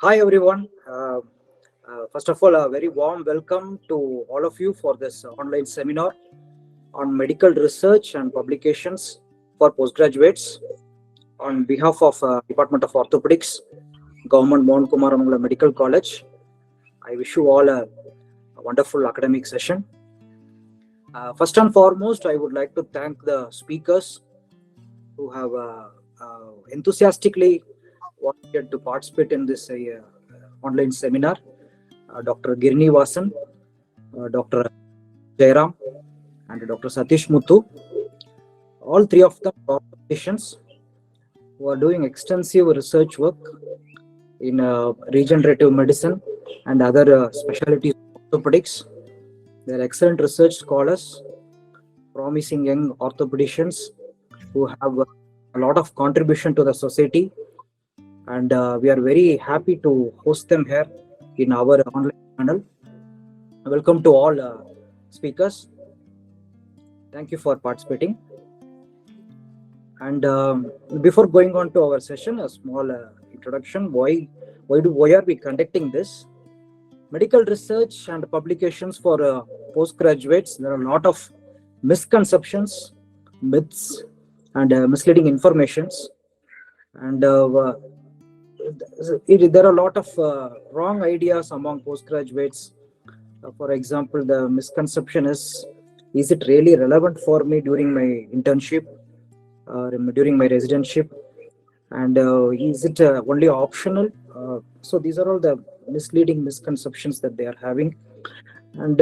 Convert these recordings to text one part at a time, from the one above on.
Hi everyone. First of all, a very warm welcome to all of you for this online seminar on medical research and publications for postgraduates on behalf of Department of Orthopaedics, Government Mohan Kumaramangalam Medical College. I wish you all a wonderful academic session. First and foremost, I would like to thank the speakers who have enthusiastically wanted to participate in this online seminar. Dr. Girni Vasan, Dr. Jairam, and Dr. Satish Muthu. All three of them are physicians who are doing extensive research work in regenerative medicine and other specialties of orthopedics. They are excellent research scholars, promising young orthopedicians who have a lot of contribution to the society, and we are very happy to host them here in our online channel. Welcome to all speakers. Thank you for participating. And before going on to our session, a small introduction. Why are we conducting this? Medical research and publications for postgraduates. There are a lot of misconceptions, myths, and misleading informations, and there are a lot of wrong ideas among postgraduates. For example, the misconception is it really relevant for me during my internship, during my residentship, and is it only optional? So these are all the misleading misconceptions that they are having. And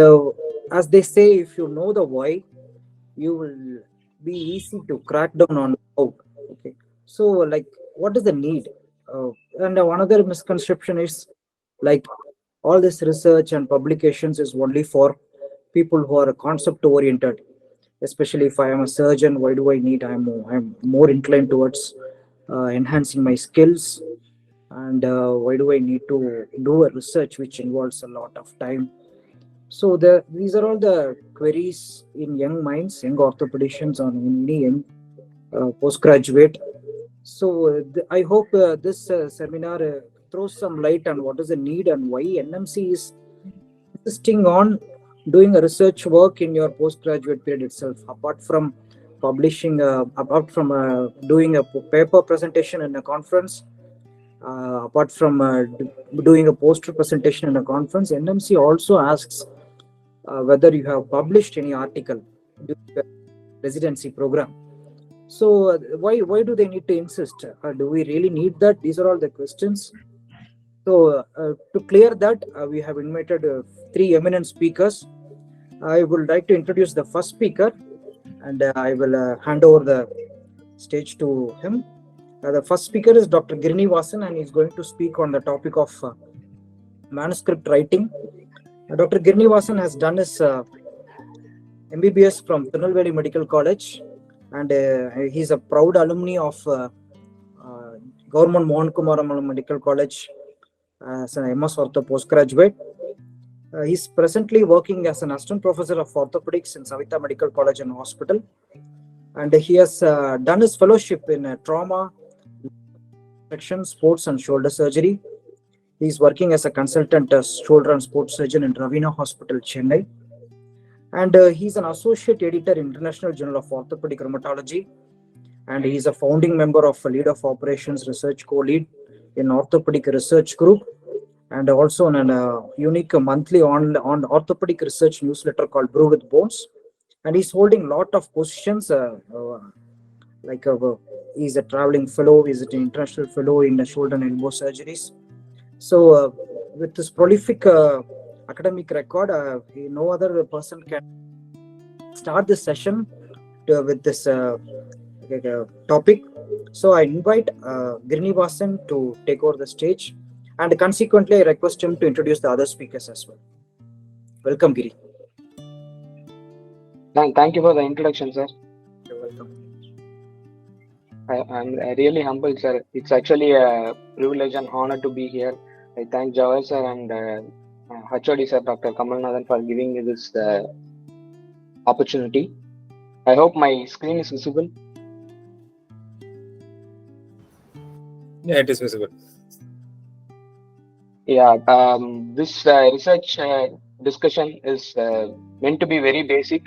as they say, if you know the why, you will be easy to crack down on how. Okay, so like, what is the need? And another misconception is like, all this research and publications is only for people who are concept oriented. Especially if I am a surgeon, why do I need? I'm more inclined towards enhancing my skills, and why do I need to do a research which involves a lot of time? So these are all the queries in young minds, young orthopedicians, on any young postgraduate. So I hope this seminar throws some light on what is the need and why NMC is insisting on doing a research work in your postgraduate period itself, apart from publishing, doing a paper presentation in a conference, apart from doing a poster presentation in a conference. NMC also asks whether you have published any article during the residency program. So why do they need to insist? Do we really need that? These are all the questions. So to clear that, we have invited three eminent speakers. I would like to introduce the first speaker, and I will hand over the stage to him. The first speaker is Dr. Girni Vasan, and he's going to speak on the topic of manuscript writing. Dr. Girni Vasan has done his MBBS from Tirunelveli Medical College, and he's a proud alumni of Government Mohan Kumaramangalam Medical College as an MS Ortho postgraduate. He's presently working as an assistant professor of orthopedics in Savita Medical College and Hospital, and he has done his fellowship in trauma, section, sports and shoulder surgery. He's working as a consultant shoulder and sports surgeon in Ravina Hospital, Chennai. And he's an associate editor in International Journal of Orthopedic Rheumatology. And he's a founding member of Lead of Operations Research Co-Lead in Orthopaedic Research Group, and also on a unique monthly on orthopedic research newsletter called Brew with Bones. And he's holding a lot of positions, he's a traveling fellow, he's an international fellow in shoulder and elbow surgeries. So with this prolific academic record, no other person can start this session with this topic. So I invite Girni Vasan to take over the stage, and consequently I request him to introduce the other speakers as well. Welcome, Giri. Thank you for the introduction, sir. You're welcome. I'm really humble, sir. It's actually a privilege and honor to be here. I thank Jawahar sir and HOD sir, Dr. Kamalnathan, for giving me this opportunity. I hope my screen is visible. Yeah, it is visible. Yeah, this research discussion is meant to be very basic.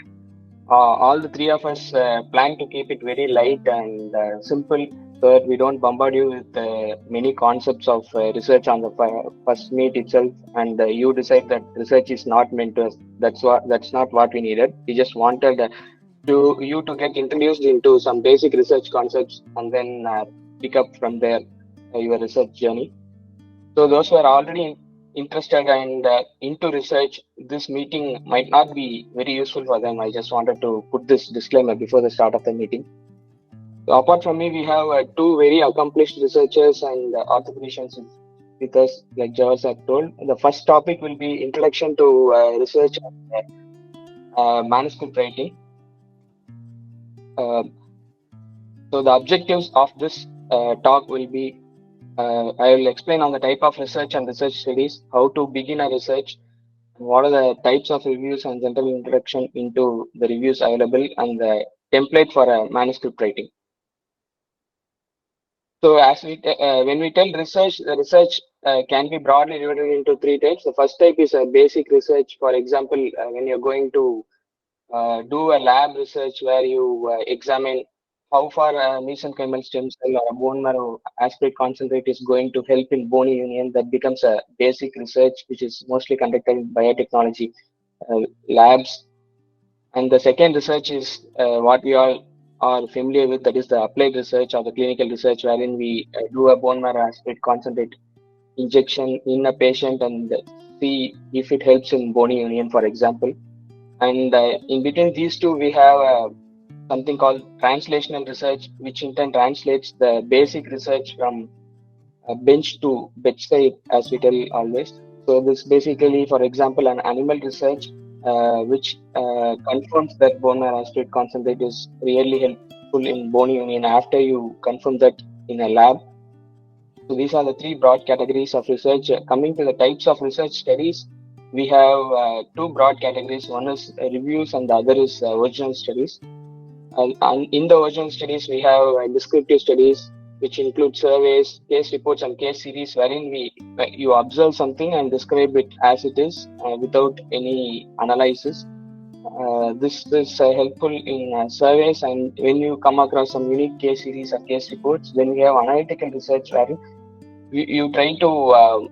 All the three of us plan to keep it very light and simple so that we don't bombard you with many concepts of research on the first meet itself, and you decide that research is not meant to us. That's not what we needed. We just wanted to you to get introduced into some basic research concepts and then pick up from there your research journey. So those who are already interested and into research, this meeting might not be very useful for them. I just wanted to put this disclaimer before the start of the meeting. So apart from me, we have two very accomplished researchers and orthopedicians with us, like Javas have told. The first topic will be introduction to research and manuscript writing. Uh, so the objectives of this talk will be I will explain on the type of research and research studies, how to begin a research, what are the types of reviews and general introduction into the reviews available, and the template for a manuscript writing. So as when we tell research, the research can be broadly divided into three types. The first type is a basic research. For example, when you're going to do a lab research where you examine how far a mesenchymal stem cell or a bone marrow aspirate concentrate is going to help in bone union, that becomes a basic research, which is mostly conducted in biotechnology labs. And the second research is what we all are familiar with, that is the applied research or the clinical research, wherein we do a bone marrow aspirate concentrate injection in a patient and see if it helps in bone union, for example. And in between these two, we have something called translational research, which in turn translates the basic research from bench to bedside, as we tell always. So this basically, for example, an animal research which confirms that bone marrow aspirate concentrate is really helpful in bone union after you confirm that in a lab. So these are the three broad categories of research. Coming to the types of research studies, we have two broad categories. One is reviews and the other is original studies. And in the original studies, we have descriptive studies, which include surveys, case reports, and case series, wherein you observe something and describe it as it is without any analysis. This is helpful in surveys, and when you come across some unique case series or case reports, then we have analytical research wherein you try to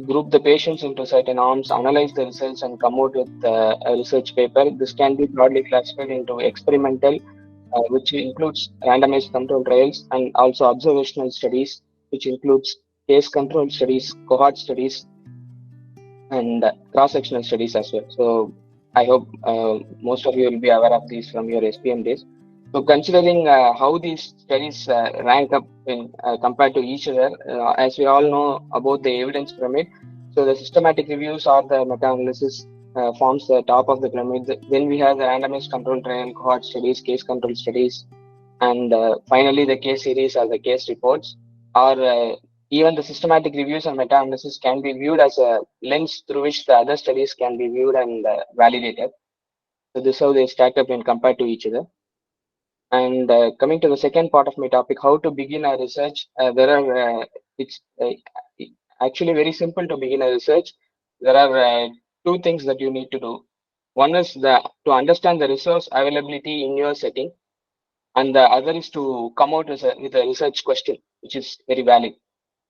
group the patients into certain arms, analyze the results, and come out with a research paper. This can be broadly classified into experimental, which includes randomized control trials, and also observational studies, which includes case control studies, cohort studies, and cross-sectional studies as well. So I hope most of you will be aware of these from your SPM days. So considering how these studies rank up in compared to each other, as we all know about the evidence pyramid, so the systematic reviews or the meta-analysis forms the top of the pyramid. Then we have the randomized control trial, cohort studies, case control studies, and finally the case series or the case reports, or even the systematic reviews and meta-analysis can be viewed as a lens through which the other studies can be viewed and validated. So this is how they stack up when compared to each other. And coming to the second part of my topic, how to begin a research, it's actually very simple to begin a research. There are two things that you need to do. One is to understand the resource availability in your setting, and the other is to come out with a research question, which is very valid.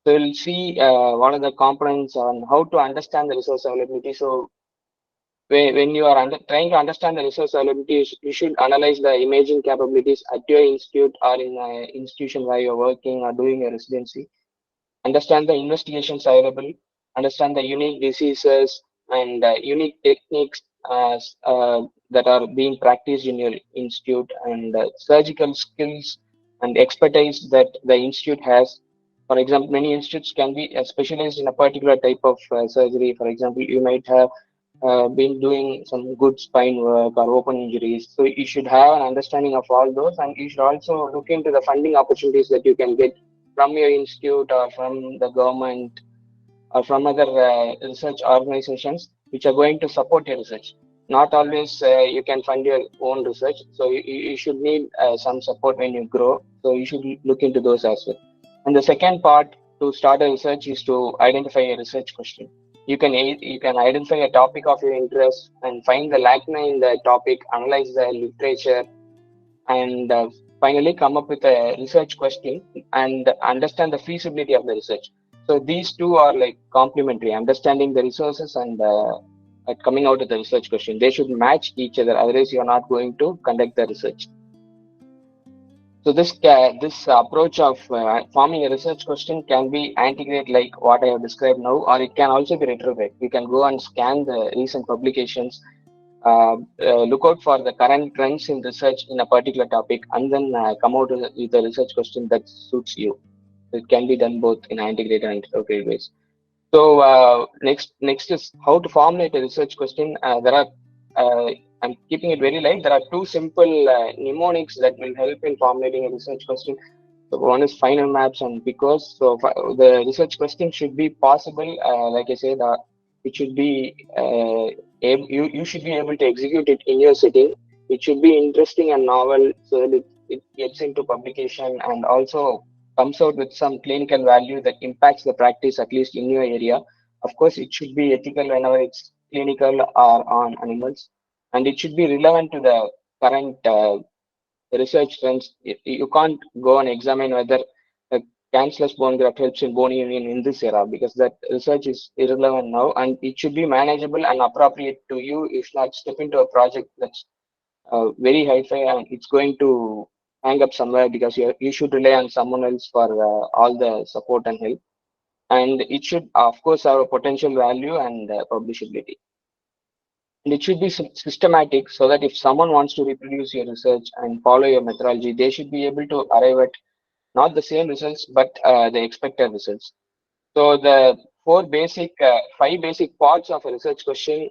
So we'll see what are the components on how to understand the resource availability. So when you are trying to understand the resource availability, you should analyze the imaging capabilities at your institute or in an institution where you're working or doing a residency. Understand the investigations available, understand the unique diseases and unique techniques that are being practiced in your institute, and surgical skills and expertise that the institute has. For example, many institutes can be specialized in a particular type of surgery. For example, you might have been doing some good spine work or open injuries. So you should have an understanding of all those, and you should also look into the funding opportunities that you can get from your institute or from the government or from other research organizations which are going to support your research. Not always you can fund your own research, so you should need some support when you grow. So you should look into those as well. And the second part to start a research is to identify a research question. You can identify a topic of your interest and find the lacuna in the topic, analyze the literature, and finally come up with a research question and understand the feasibility of the research. So these two are like complementary, understanding the resources and coming out with the research question. They should match each other, otherwise you are not going to conduct the research. So this approach of forming a research question can be integrate like what I have described now, or it can also be retrograde. We can go and scan the recent publications, look out for the current trends in research in a particular topic, and then come out with a research question that suits you. It can be done both in integrated and retrograde ways. So next is how to formulate a research question. I'm keeping it very light. There are two simple mnemonics that will help in formulating a research question. So one is final maps and because. So the research question should be possible. Like I said, it should be you should be able to execute it in your setting. It should be interesting and novel, so that it gets into publication and also comes out with some clinical value that impacts the practice, at least in your area. Of course, it should be ethical whenever it's clinical or on animals, and it should be relevant to the current research trends. You can't go and examine whether a cancellous bone graft helps in bone union in this era, because that research is irrelevant now, and it should be manageable and appropriate to you. If not, step into a project that's very high-fi and it's going to hang up somewhere, because you should rely on someone else for all the support and help. And it should, of course, have a potential value and publishability. And it should be systematic, so that if someone wants to reproduce your research and follow your methodology, they should be able to arrive at not the same results, but the expected results. So the five basic parts of a research question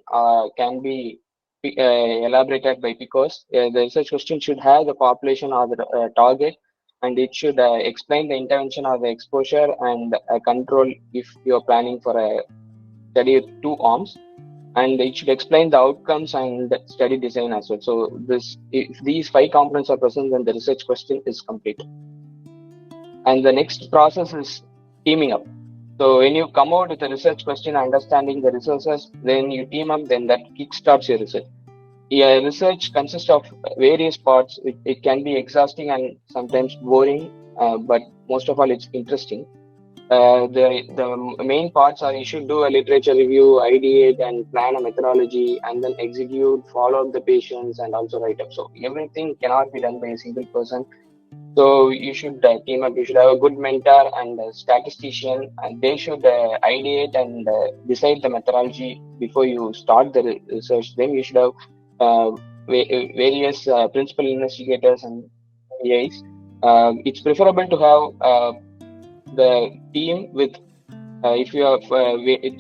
can be elaborated by PICOS. The research question should have the population or the target, and it should explain the intervention or the exposure and control if you are planning for a study with two arms, and it should explain the outcomes and the study design as well. So if these five components are present, then the research question is complete. And the next process is teaming up. So when you come out with a research question, understanding the resources, then you team up, then that kickstarts your research. Yeah, research consists of various parts. It can be exhausting and sometimes boring, but most of all, it's interesting. The main parts are you should do a literature review, ideate and plan a methodology, and then execute, follow up the patients, and also write up. So everything cannot be done by a single person. So you should team up. You should have a good mentor and a statistician, and they should ideate and decide the methodology before you start the research. Then you should have various principal investigators and AIs. It's preferable to have the team with if you have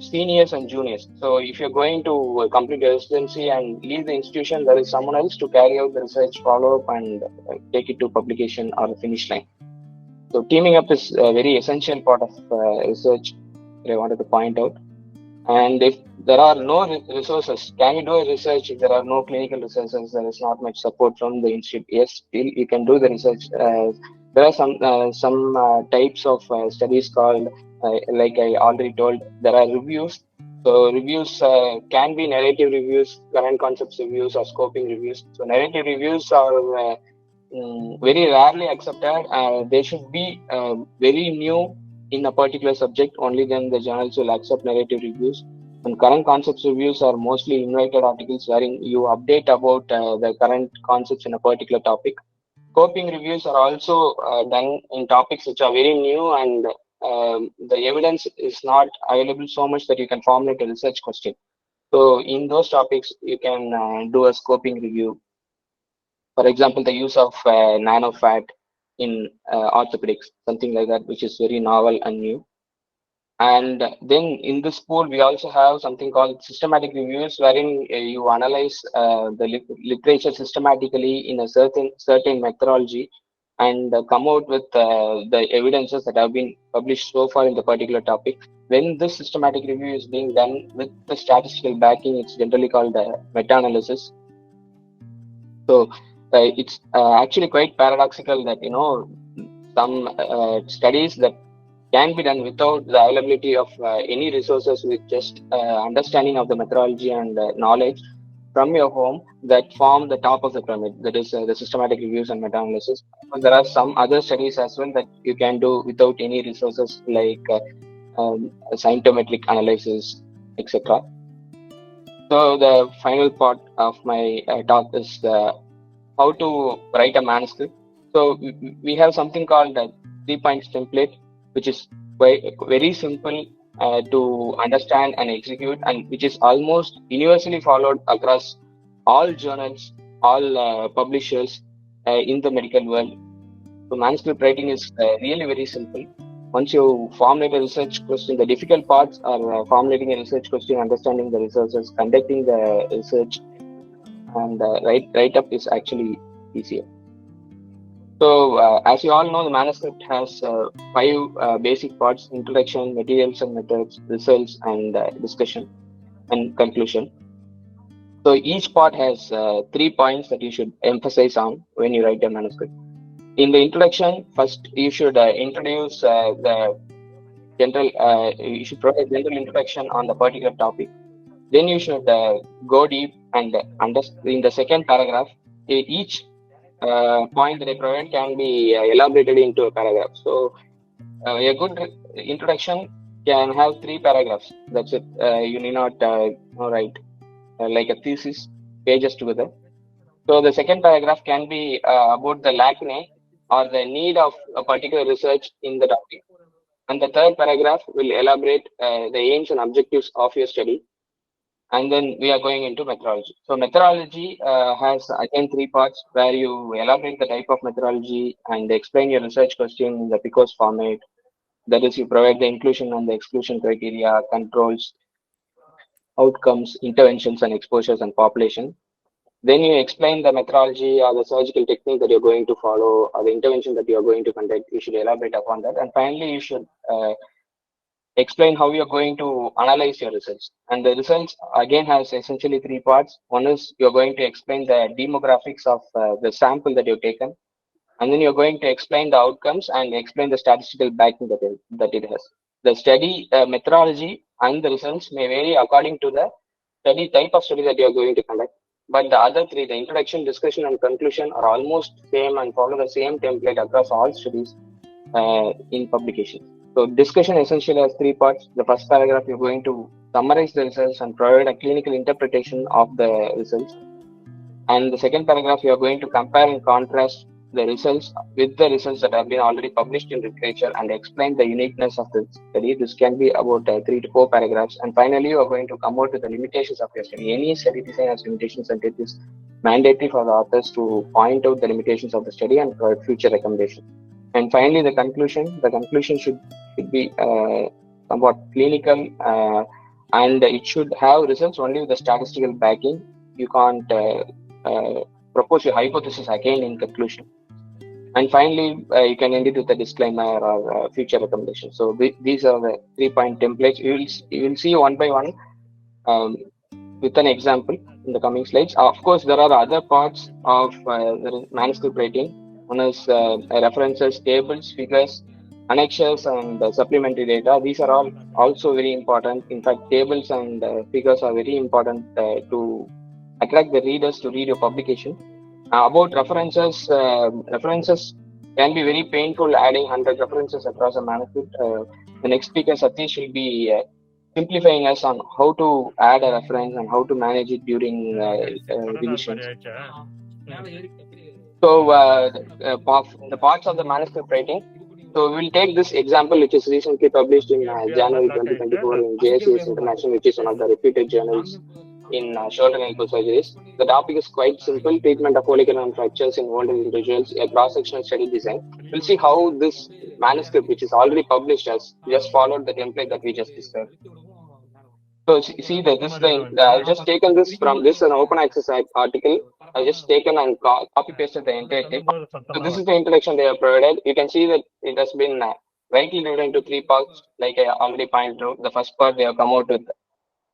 seniors and juniors. So if you're going to complete your residency and leave the institution, there is someone else to carry out the research, follow up, and take it to publication or the finish line. So teaming up is a very essential part of research that I wanted to point out. And if there are no resources, can you do a research if there are no clinical resources? There is not much support from the institute. Yes, still you can do the research. There are some types of studies called, like I already told, there are reviews. So reviews can be narrative reviews, current concepts reviews, or scoping reviews. So narrative reviews are very rarely accepted. They should be very new in a particular subject. Only then the journals will accept narrative reviews. And current concepts reviews are mostly invited articles wherein you update about the current concepts in a particular topic. Scoping reviews are also done in topics which are very new, and the evidence is not available so much that you can formulate a research question. So in those topics, you can do a scoping review. For example, the use of nano fat in orthopedics, something like that, which is very novel and new. And then in this pool, we also have something called systematic reviews, wherein you analyze the literature systematically in a certain methodology, and come out with the evidences that have been published so far in the particular topic. When this systematic review is being done with the statistical backing, it's generally called meta-analysis. So it's actually quite paradoxical that some studies that can be done without the availability of any resources, with just understanding of the methodology and knowledge from your home, that form the top of the pyramid, that is the systematic reviews and meta-analysis. There are some other studies as well that you can do without any resources, like scientometric analysis, etc. So the final part of my talk is how to write a manuscript. So we have something called a 3 points template, which is very simple to understand and execute, and which is almost universally followed across all journals, all publishers in the medical world. So manuscript writing is really very simple. Once you formulate a research question, the difficult parts are formulating a research question, understanding the resources, conducting the research, and write up is actually easier. So, as you all know, the manuscript has five basic parts: introduction, materials and methods, results, and discussion and conclusion. So, each part has 3 points that you should emphasize on when you write a manuscript. In the introduction, first you should introduce the general, you should provide a general introduction on the particular topic. Then you should go deep and in the second paragraph, each point that I provide can be elaborated into a paragraph. So a good introduction can have 3 paragraphs. That's it. You need not write like a thesis pages together. So the second paragraph can be about the lacunae or the need of a particular research in the topic. And the third paragraph will elaborate the aims and objectives of your study. And then we are going into methodology. So methodology has again 3 parts, where you elaborate the type of methodology and explain your research question in the PICOS format. That is, you provide the inclusion and the exclusion criteria, controls, outcomes, interventions and exposures and population. Then you explain the methodology or the surgical technique that you're going to follow, or the intervention that you're going to conduct. You should elaborate upon that. And finally, you should explain how you're going to analyze your results. And the results again has essentially 3 parts. One is you're going to explain the demographics of the sample that you've taken, and then you're going to explain the outcomes and explain the statistical backing that it has. The study methodology and the results may vary according to the study type of study that you're going to conduct. But the other three, the introduction, discussion, and conclusion, are almost same and follow the same template across all studies in publications. So discussion essentially has 3 parts. The first paragraph, you're going to summarize the results and provide a clinical interpretation of the results. And the second paragraph, you are going to compare and contrast the results with the results that have been already published in literature and explain the uniqueness of the study. This can be about 3 to 4 paragraphs. And finally, you are going to come out with the limitations of your study. Any study design has limitations, and it is mandatory for the authors to point out the limitations of the study and provide future recommendations. And finally, the conclusion. The conclusion should be somewhat clinical, and it should have results only with the statistical backing. You can't propose your hypothesis again in conclusion. And finally, you can end it with a disclaimer or future recommendations. So these are the 3-point templates. You will see one by one with an example in the coming slides. Of course, there are other parts of the manuscript writing. One is references, tables, figures, annexures, and supplementary data. These are all also very important. In fact, tables and figures are very important to attract the readers to read your publication. About references, references can be very painful, adding 100 references across a manuscript. The next speaker, Satish, will be simplifying us on how to add a reference and how to manage it during revisions. So the parts of the manuscript writing. So we will take this example, which is recently published in January 2024 in JSCS International, which is one of the reputed journals in shoulder and ankle surgeries. The topic is quite simple: treatment of Orthopaedic fractures in older individuals, a cross-sectional study design. We'll see how this manuscript, which is already published, has just followed the template that we just described. So see that this thing, I've just taken this from this an open access article. I've just taken and copy pasted the entire text. So this is the introduction they have provided. You can see that it has been rightly divided into 3 parts, like I already pointed out. The first part, they have come out with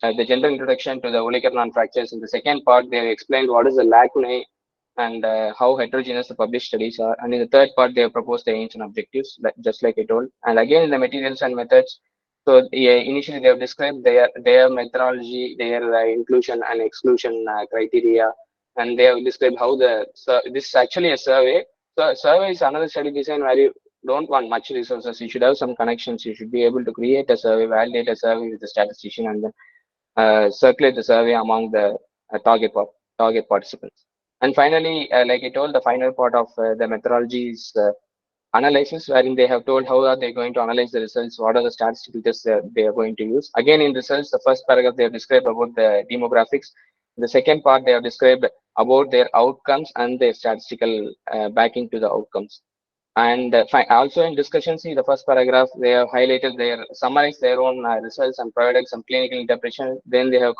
the general introduction to the Orthopaedic fractures. In the second part, they have explained what is the lacunae and how heterogeneous the published studies are. And in the third part, they have proposed the aims and objectives, just like I told. And again, in the materials and methods, so initially they have described their methodology, their inclusion and exclusion criteria, and they have described how this is actually a survey. So survey is another study design where you don't want much resources. You should have some connections. You should be able to create a survey, validate a survey with the statistician, and then circulate the survey among the target participants. And finally, like I told, the final part of the methodology is analysis, wherein they have told how are they going to analyze the results, what are the statistical tests they are going to use. Again, in results, the first paragraph they have described about the demographics. The second part they have described about their outcomes and their statistical backing to the outcomes. And also in discussion, see the first paragraph, they have highlighted summarized their own results and provided some clinical interpretation. Then they have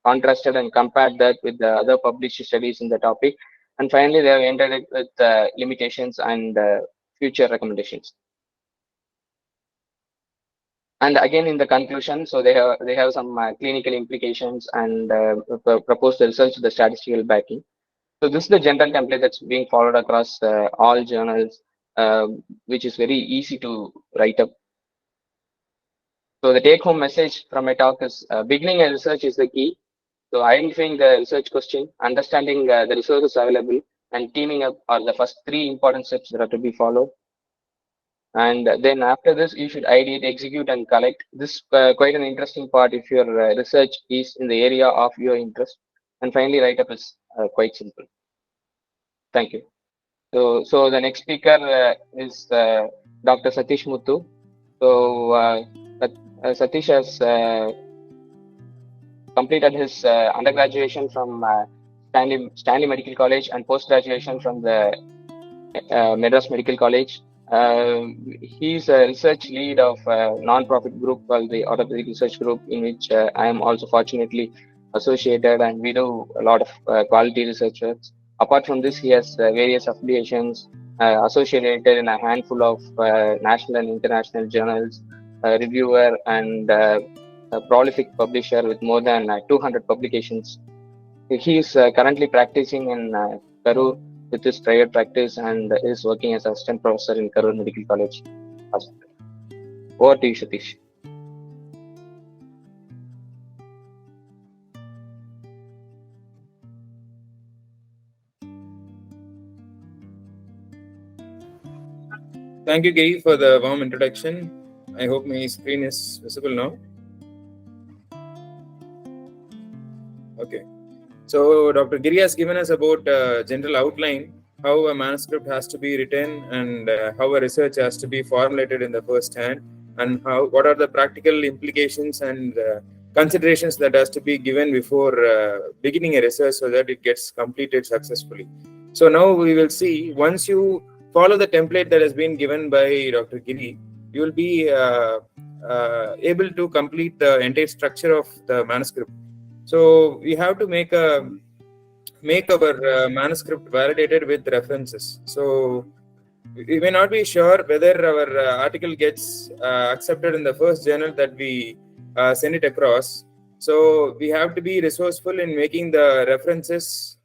contrasted and compared that with the other published studies in the topic. And finally, they have ended it with limitations and future recommendations. And again, in the conclusion, so they have some clinical implications and propose the results of the statistical backing. So this is the general template that's being followed across all journals, which is very easy to write up. So the take-home message from my talk is beginning a research is the key. So identifying the research question, understanding the resources available, and teaming up are the first three important steps that are to be followed. And then after this, you should ideate, execute, and collect. This is quite an interesting part if your research is in the area of your interest. And finally, write-up is quite simple. Thank you. So the next speaker is Dr. Satish Muthu. So Satish has completed his undergraduation from Stanley Medical College and post-graduation from the Madras Medical College. He's a research lead of a non-profit group called the Orthopaedic Research Group, in which I am also fortunately associated, and we do a lot of quality research work. Apart from this, he has various affiliations associated in a handful of national and international journals, reviewer, and a prolific publisher with more than 200 publications. He is currently practicing in Karur with his private practice and is working as assistant professor in Karur Medical College Hospital. Over to you, Satish. Thank you, Giri, for the warm introduction. I hope my screen is visible now. Okay. So Dr. Giri has given us about general outline, how a manuscript has to be written and how a research has to be formulated in the first hand, and what are the practical implications and considerations that has to be given before beginning a research so that it gets completed successfully. So now we will see, once you follow the template that has been given by Dr. Giri, you will be able to complete the entire structure of the manuscript. So we have to make our manuscript validated with references. So we may not be sure whether our article gets accepted in the first journal that we send it across. So we have to be resourceful in making the references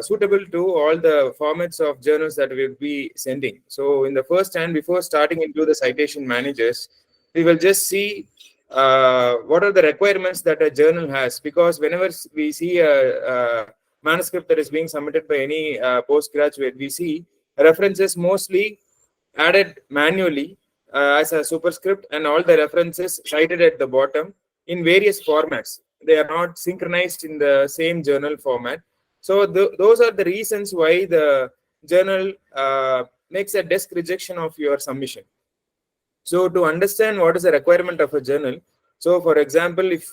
suitable to all the formats of journals that we'll be sending. So in the first hand, before starting into the citation managers, we will just see what are the requirements that a journal has, because whenever we see a manuscript that is being submitted by any postgraduate, we see references mostly added manually as a superscript, and all the references cited at the bottom in various formats. They are not synchronized in the same journal format. So those are the reasons why the journal makes a desk rejection of your submission. So to understand what is the requirement of a journal, so for example, if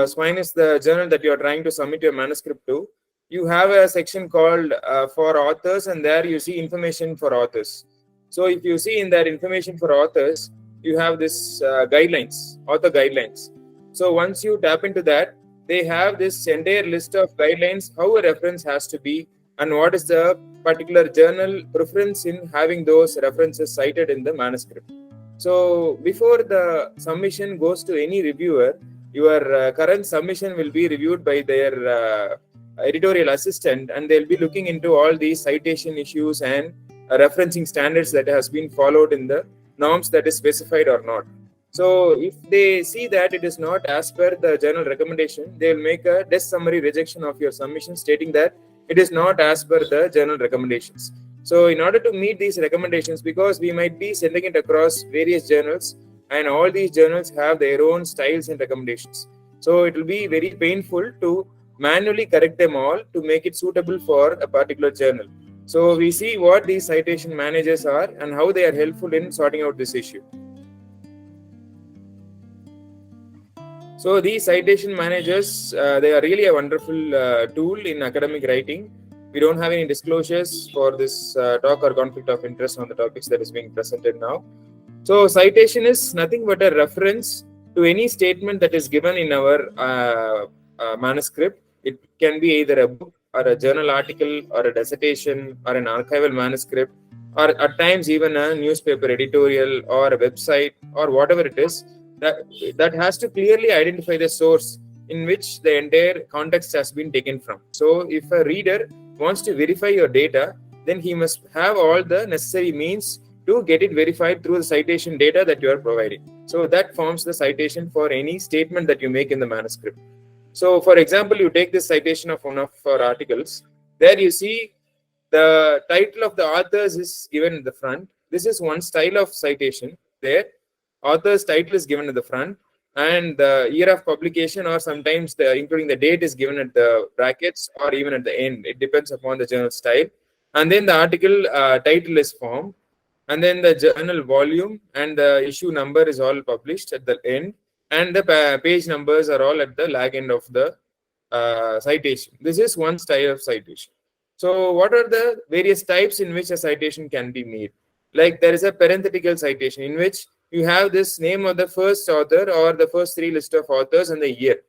Swine is the journal that you are trying to submit your manuscript to, you have a section called for authors, and there you see information for authors. So if you see in that information for authors, you have this guidelines, author guidelines. So once you tap into that, they have this entire list of guidelines, how a reference has to be, and what is the particular journal preference in having those references cited in the manuscript. So before the submission goes to any reviewer, your current submission will be reviewed by their editorial assistant, and they'll be looking into all these citation issues and referencing standards that has been followed in the norms that is specified or not. So if they see that it is not as per the journal recommendation, they will make a desk summary rejection of your submission stating that it is not as per the journal recommendations. So in order to meet these recommendations, because we might be sending it across various journals and all these journals have their own styles and recommendations. So it will be very painful to manually correct them all to make it suitable for a particular journal. So we see what these citation managers are and how they are helpful in sorting out this issue. So these citation managers, they are really a wonderful tool in academic writing. We don't have any disclosures for this talk or conflict of interest on the topics that is being presented now. So citation is nothing but a reference to any statement that is given in our manuscript. It can be either a book or a journal article or a dissertation or an archival manuscript, or at times even a newspaper editorial or a website or whatever it is, that has to clearly identify the source in which the entire context has been taken from. So if a reader wants to verify your data, then he must have all the necessary means to get it verified through the citation data that you are providing. So that forms the citation for any statement that you make in the manuscript. So for example, you take this citation of one of our articles. There you see the title of the authors is given in the front. This is one style of citation. There, author's title is given at the front, and the year of publication, or sometimes including the date, is given at the brackets or even at the end. It depends upon the journal style. And then the article title is formed, and then the journal volume and the issue number is all published at the end, and the page numbers are all at the lag end of the citation. This is one style of citation. So what are the various types in which a citation can be made? Like there is a parenthetical citation in which you have this name of the first author or the first three list of authors and the year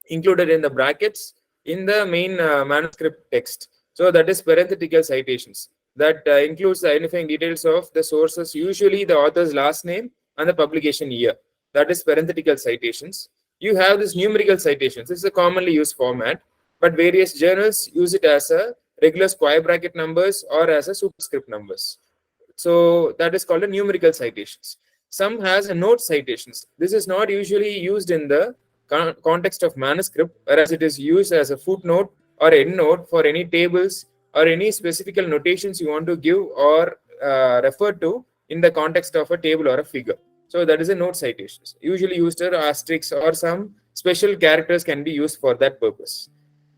included in the brackets in the main manuscript text. So that is parenthetical citations. That includes the identifying details of the sources, usually the author's last name and the publication year. That is parenthetical citations. You have this numerical citations. This is a commonly used format, but various journals use it as a regular square bracket numbers or as a superscript numbers. So that is called a numerical citations. Some has a note citations. This is not usually used in the context of manuscript, whereas it is used as a footnote or endnote for any tables or any specific notations you want to give or refer to in the context of a table or a figure. So that is a note citations. Usually used as asterisks or some special characters can be used for that purpose.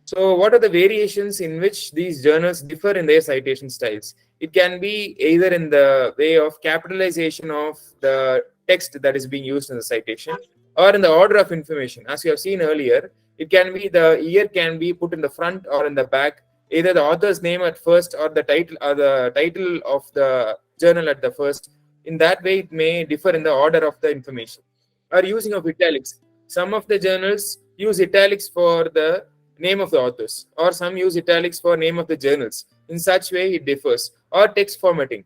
So what are the variations in which these journals differ in their citation styles? It can be either in the way of capitalization of the text that is being used in the citation, or in the order of information. As you have seen earlier, it can be the year can be put in the front or in the back, either the author's name at first or the title of the journal at the first. In that way, it may differ in the order of the information. Or using of italics. Some of the journals use italics for the name of the authors, or some use italics for name of the journals. In such way, it differs. Or text formatting.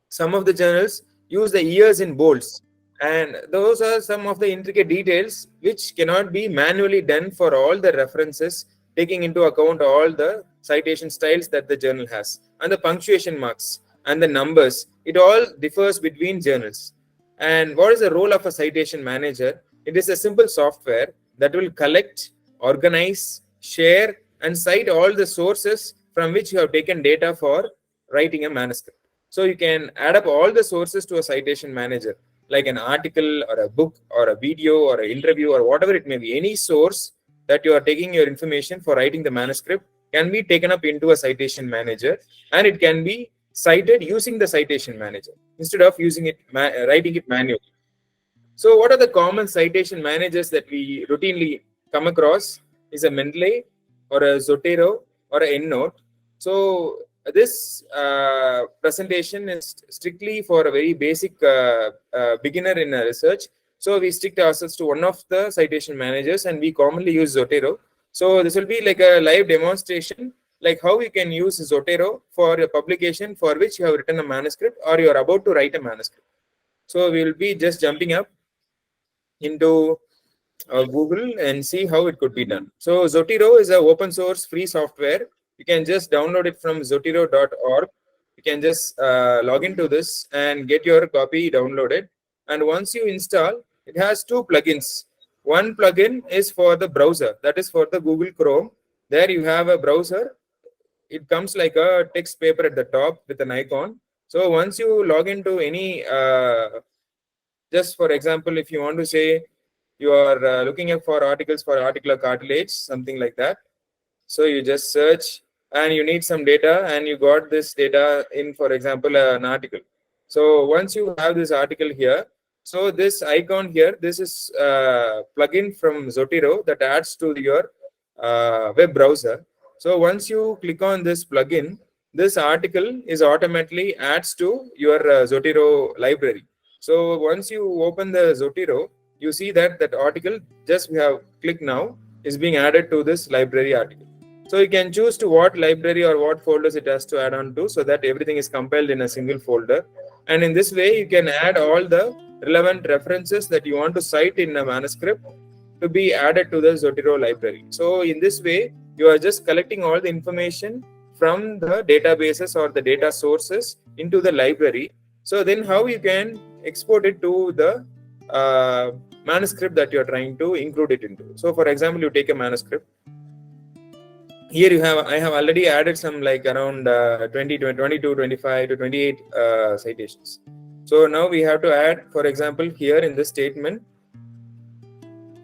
Some of the journals use the years in bolds, and those are some of the intricate details which cannot be manually done for all the references, taking into account all the citation styles that the journal has, and the punctuation marks and the numbers. It all differs between journals. And what is the role of a citation manager? It is a simple software that will collect, organize, share, and cite all the sources from which you have taken data for writing a manuscript. So you can add up all the sources to a citation manager, like an article or a book or a video or an interview or whatever it may be. Any source that you are taking your information for writing the manuscript can be taken up into a citation manager, and it can be cited using the citation manager instead of using it writing it manually. So what are the common citation managers that we routinely come across? Is a Mendeley or a Zotero or a EndNote. So this presentation is strictly for a very basic beginner in research. So we stick ourselves to one of the citation managers, and we commonly use Zotero. So this will be like a live demonstration, like how you can use Zotero for a publication for which you have written a manuscript or you are about to write a manuscript. So we will be just jumping up into Google and see how it could be done. So Zotero is an open source free software. You can just download it from zotero.org. You can just log into this and get your copy downloaded. And once you install, it has two plugins. One plugin is for the browser, that is for the Google Chrome. There you have a browser. It comes like a text paper at the top with an icon. So once you log into any, just for example, if you want to say you are looking up for articles for articular cartilage, something like that. So you just search and you need some data and you got this data in, for example, an article. So once you have this article here, so this icon here, this is a plugin from Zotero that adds to your web browser. So once you click on this plugin, this article is automatically adds to your Zotero library. So once you open the Zotero, you see that that article just we have clicked now is being added to this library article. So you can choose to what library or what folders it has to add on to, so that everything is compiled in a single folder. And in this way, you can add all the relevant references that you want to cite in a manuscript to be added to the Zotero library. So in this way, you are just collecting all the information from the databases or the data sources into the library. So then how you can export it to the manuscript that you are trying to include it into. So for example, you take a manuscript. Here you have, I have already added some like around 20 to 22, 25 to 28 citations. So now we have to add, for example, here in this statement.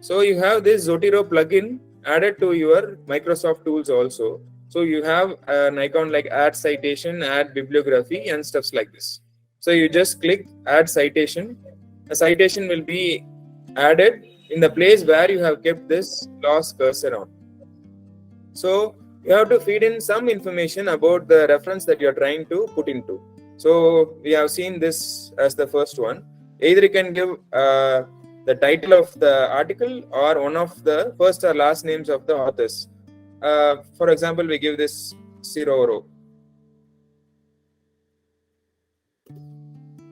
So you have this Zotero plugin added to your Microsoft tools also. So you have an icon like add citation, add bibliography and stuffs like this. So you just click add citation. A citation will be added in the place where you have kept this clause cursor on. So you have to feed in some information about the reference that you are trying to put into. So we have seen this as the first one. Either you can give the title of the article or one of the first or last names of the authors. For example, we give this Siroro.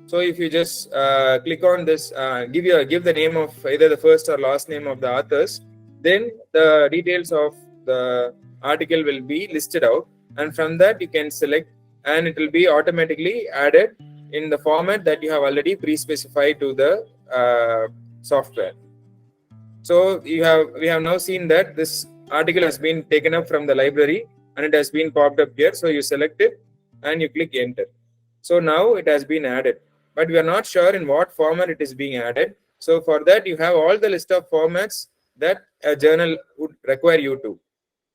So if you just click on this, give the name of either the first or last name of the authors, then the details of the article will be listed out, and from that you can select, and it will be automatically added in the format that you have already pre-specified to the software. So we have now seen that this article has been taken up from the library and it has been popped up here. So you select it and you click enter. So now it has been added, but we are not sure in what format it is being added. So for that, you have all the list of formats that a journal would require you to.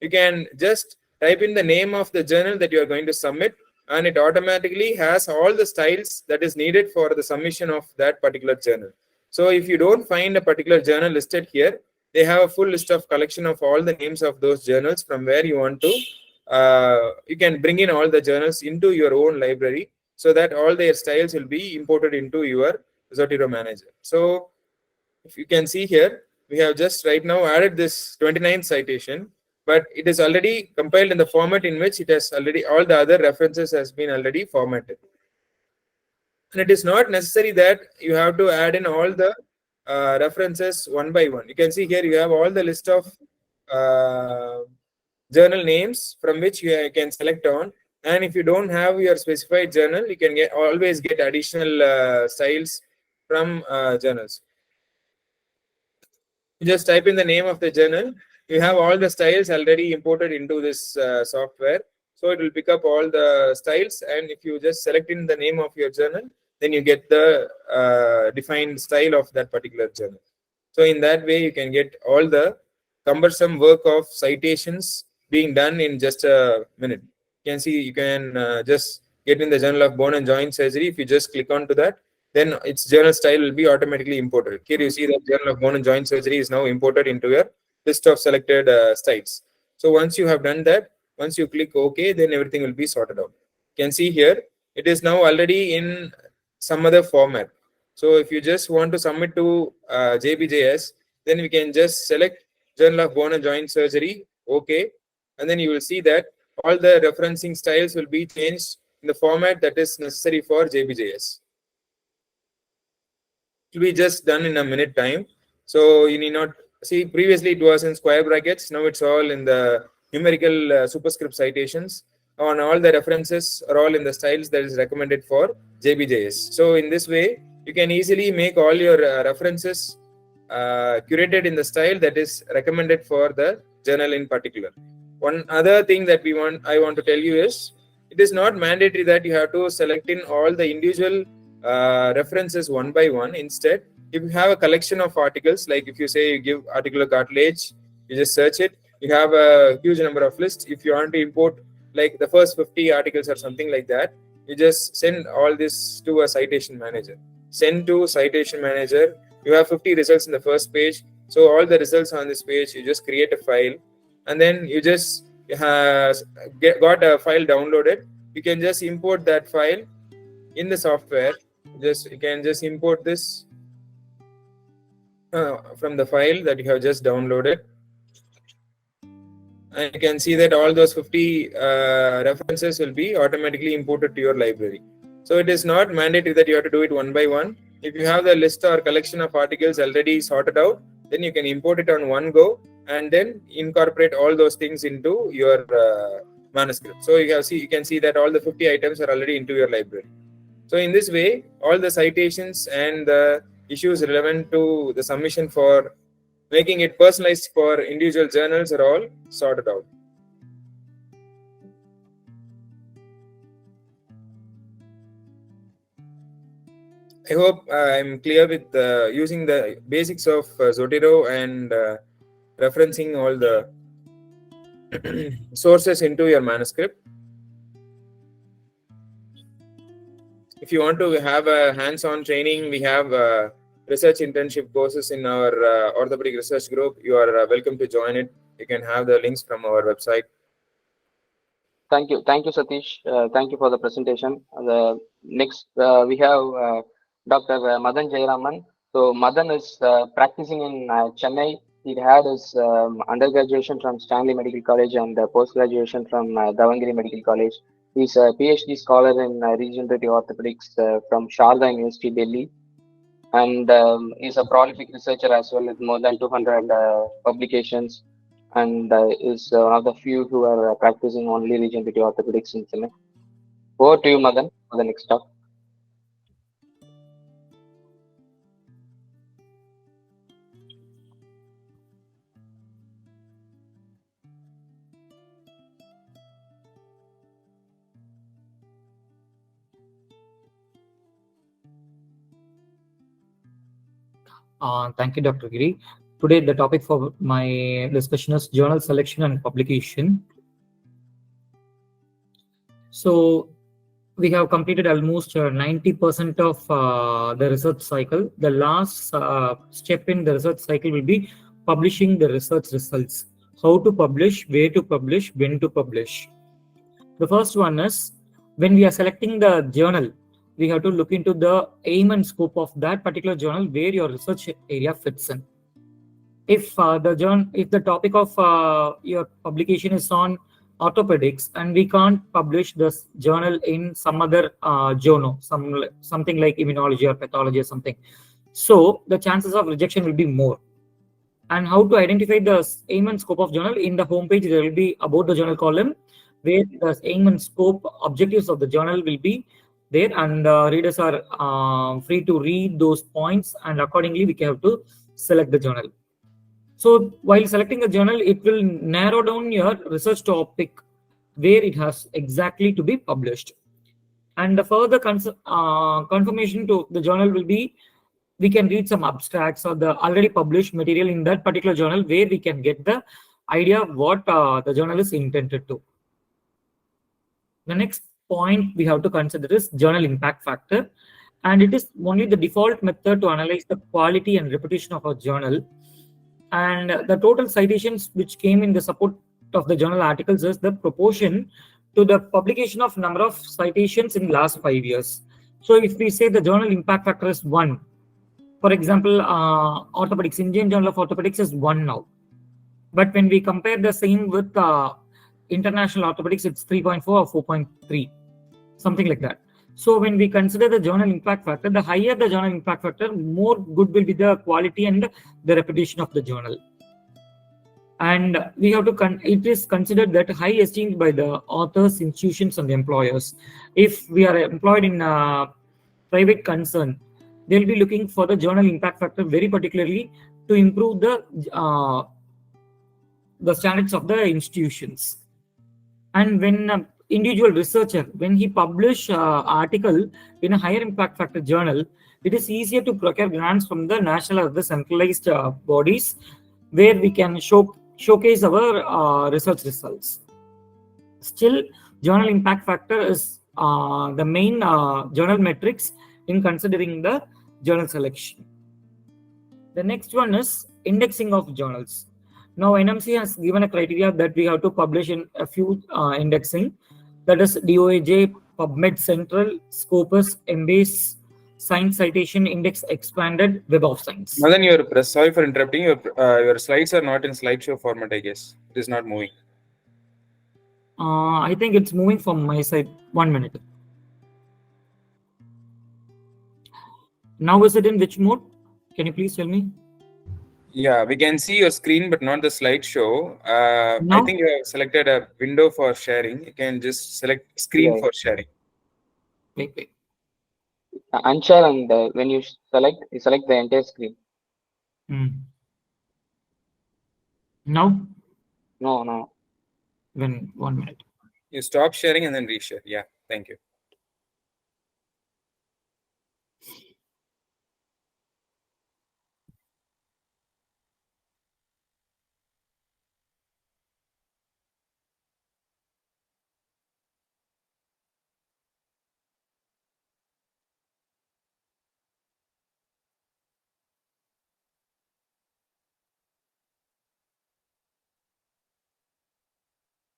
You can just type in the name of the journal that you are going to submit, and it automatically has all the styles that is needed for the submission of that particular journal. So if you don't find a particular journal listed here, they have a full list of collection of all the names of those journals from where you want to. You can bring in all the journals into your own library, so that all their styles will be imported into your Zotero manager. So if you can see here, we have just right now added this 29th citation, but it is already compiled in the format in which it has already, all the other references has been already formatted. And it is not necessary that you have to add in all the references one by one. You can see here you have all the list of journal names from which you can select on. And if you don't have your specified journal, you can always get additional styles from journals. You just type in the name of the journal. You have all the styles already imported into this software. So it will pick up all the styles, and if you just select in the name of your journal, then you get the defined style of that particular journal. So in that way, you can get all the cumbersome work of citations being done in just a minute. You can see, you can just get in the Journal of Bone and Joint Surgery. If you just click onto that, then its journal style will be automatically imported. Here you see that Journal of Bone and Joint Surgery is now imported into your list of selected styles. So once you have done that, once you click OK, then everything will be sorted out. You can see here, it is now already in some other format. So if you just want to submit to JBJS, then we can just select Journal of Bone and Joint Surgery, OK, and then you will see that all the referencing styles will be changed in the format that is necessary for JBJS. It will be just done in a minute time. So you need not see, previously it was in square brackets. Now it's all in the numerical superscript citations. On all the references are all in the styles that is recommended for JBJS. So in this way, you can easily make all your references curated in the style that is recommended for the journal in particular. One other thing that I want to tell you is, it is not mandatory that you have to select in all the individual references one by one. Instead, if you have a collection of articles, like if you say you give articular cartilage, you just search it. You have a huge number of lists. If you want to import like the first 50 articles or something like that, you just send all this to a citation manager. Send to citation manager. You have 50 results in the first page. So all the results on this page, you just create a file, and then you just got a file downloaded. You can just import that file in the software. You can just import this from the file that you have just downloaded, and you can see that all those 50 references will be automatically imported to your library. So it is not mandatory that you have to do it one by one. If you have the list or collection of articles already sorted out, then you can import it on one go and then incorporate all those things into your manuscript. So you can see that all the 50 items are already into your library. So in this way, all the citations and the issues relevant to the submission for making it personalized for individual journals are all sorted out. I hope I'm clear with using the basics of Zotero and referencing all the sources into your manuscript. If you want to have a hands-on training, we have research internship courses in our Orthopaedic Research Group. You are welcome to join it. You can have the links from our website. Thank you, Satish. Thank you for the presentation. Next, we have Dr. Madan Jayaraman. So Madan is practicing in Chennai. He had his undergraduation from Stanley Medical College and post-graduation from Davangere Medical College. He's a PhD scholar in regenerative orthopedics from Sharda University, Delhi. And he's a prolific researcher as well, with more than 200 publications, and is one of the few who are practicing only regenerative orthopedics in Chennai. Over to you, Madan, for the next talk. Thank you, Dr. Giri. Today, the topic for my discussion is journal selection and publication. So, we have completed almost 90% of the research cycle. The last step in the research cycle will be publishing the research results. How to publish, where to publish, when to publish. The first one is, when we are selecting the journal, we have to look into the aim and scope of that particular journal where your research area fits in. If the topic of your publication is on orthopedics and we can't publish this journal in some other journal, something like immunology or pathology or something, so the chances of rejection will be more. And how to identify the aim and scope of journal? In the homepage, there will be about the journal column where the aim and scope objectives of the journal will be there, and readers are free to read those points, and accordingly we have to select the journal. So while selecting a journal, it will narrow down your research topic where it has exactly to be published. And the further confirmation to the journal will be, we can read some abstracts or the already published material in that particular journal where we can get the idea of what the journal is intended to. The next point we have to consider is journal impact factor, and it is only the default method to analyze the quality and reputation of a journal. And the total citations which came in the support of the journal articles is the proportion to the publication of number of citations in the last 5 years. So if we say the journal impact factor is 1, for example, orthopedics, Indian Journal of Orthopaedics is 1 now. But when we compare the same with international orthopedics, it's 3.4 or 4.3, something like that. So when we consider the journal impact factor, the higher the journal impact factor, more good will be the quality and the reputation of the journal. And we have to it is considered that high esteemed by the authors, institutions, and the employers. If we are employed in a private concern, they'll be looking for the journal impact factor very particularly to improve the standards of the institutions. And when individual researcher, when he publish article in a higher impact factor journal, it is easier to procure grants from the national or the centralized bodies, where we can showcase our research results. Still, journal impact factor is the main journal metrics in considering the journal selection. The next one is indexing of journals. Now, NMC has given a criteria that we have to publish in a few indexing, that is DOAJ, PubMed Central, Scopus, Embase, Science Citation Index Expanded, Web of Science. Madan, sorry for interrupting. Your slides are not in slideshow format, I guess. It is not moving. I think it's moving from my side. 1 minute. Now is it in which mode? Can you please tell me? Yeah, we can see your screen, but not the slideshow. I think you have selected a window for sharing. You can just select screen for sharing. Wait. Unshare, and when you select the entire screen. Now? No. When 1 minute. You stop sharing and then reshare. Yeah, thank you.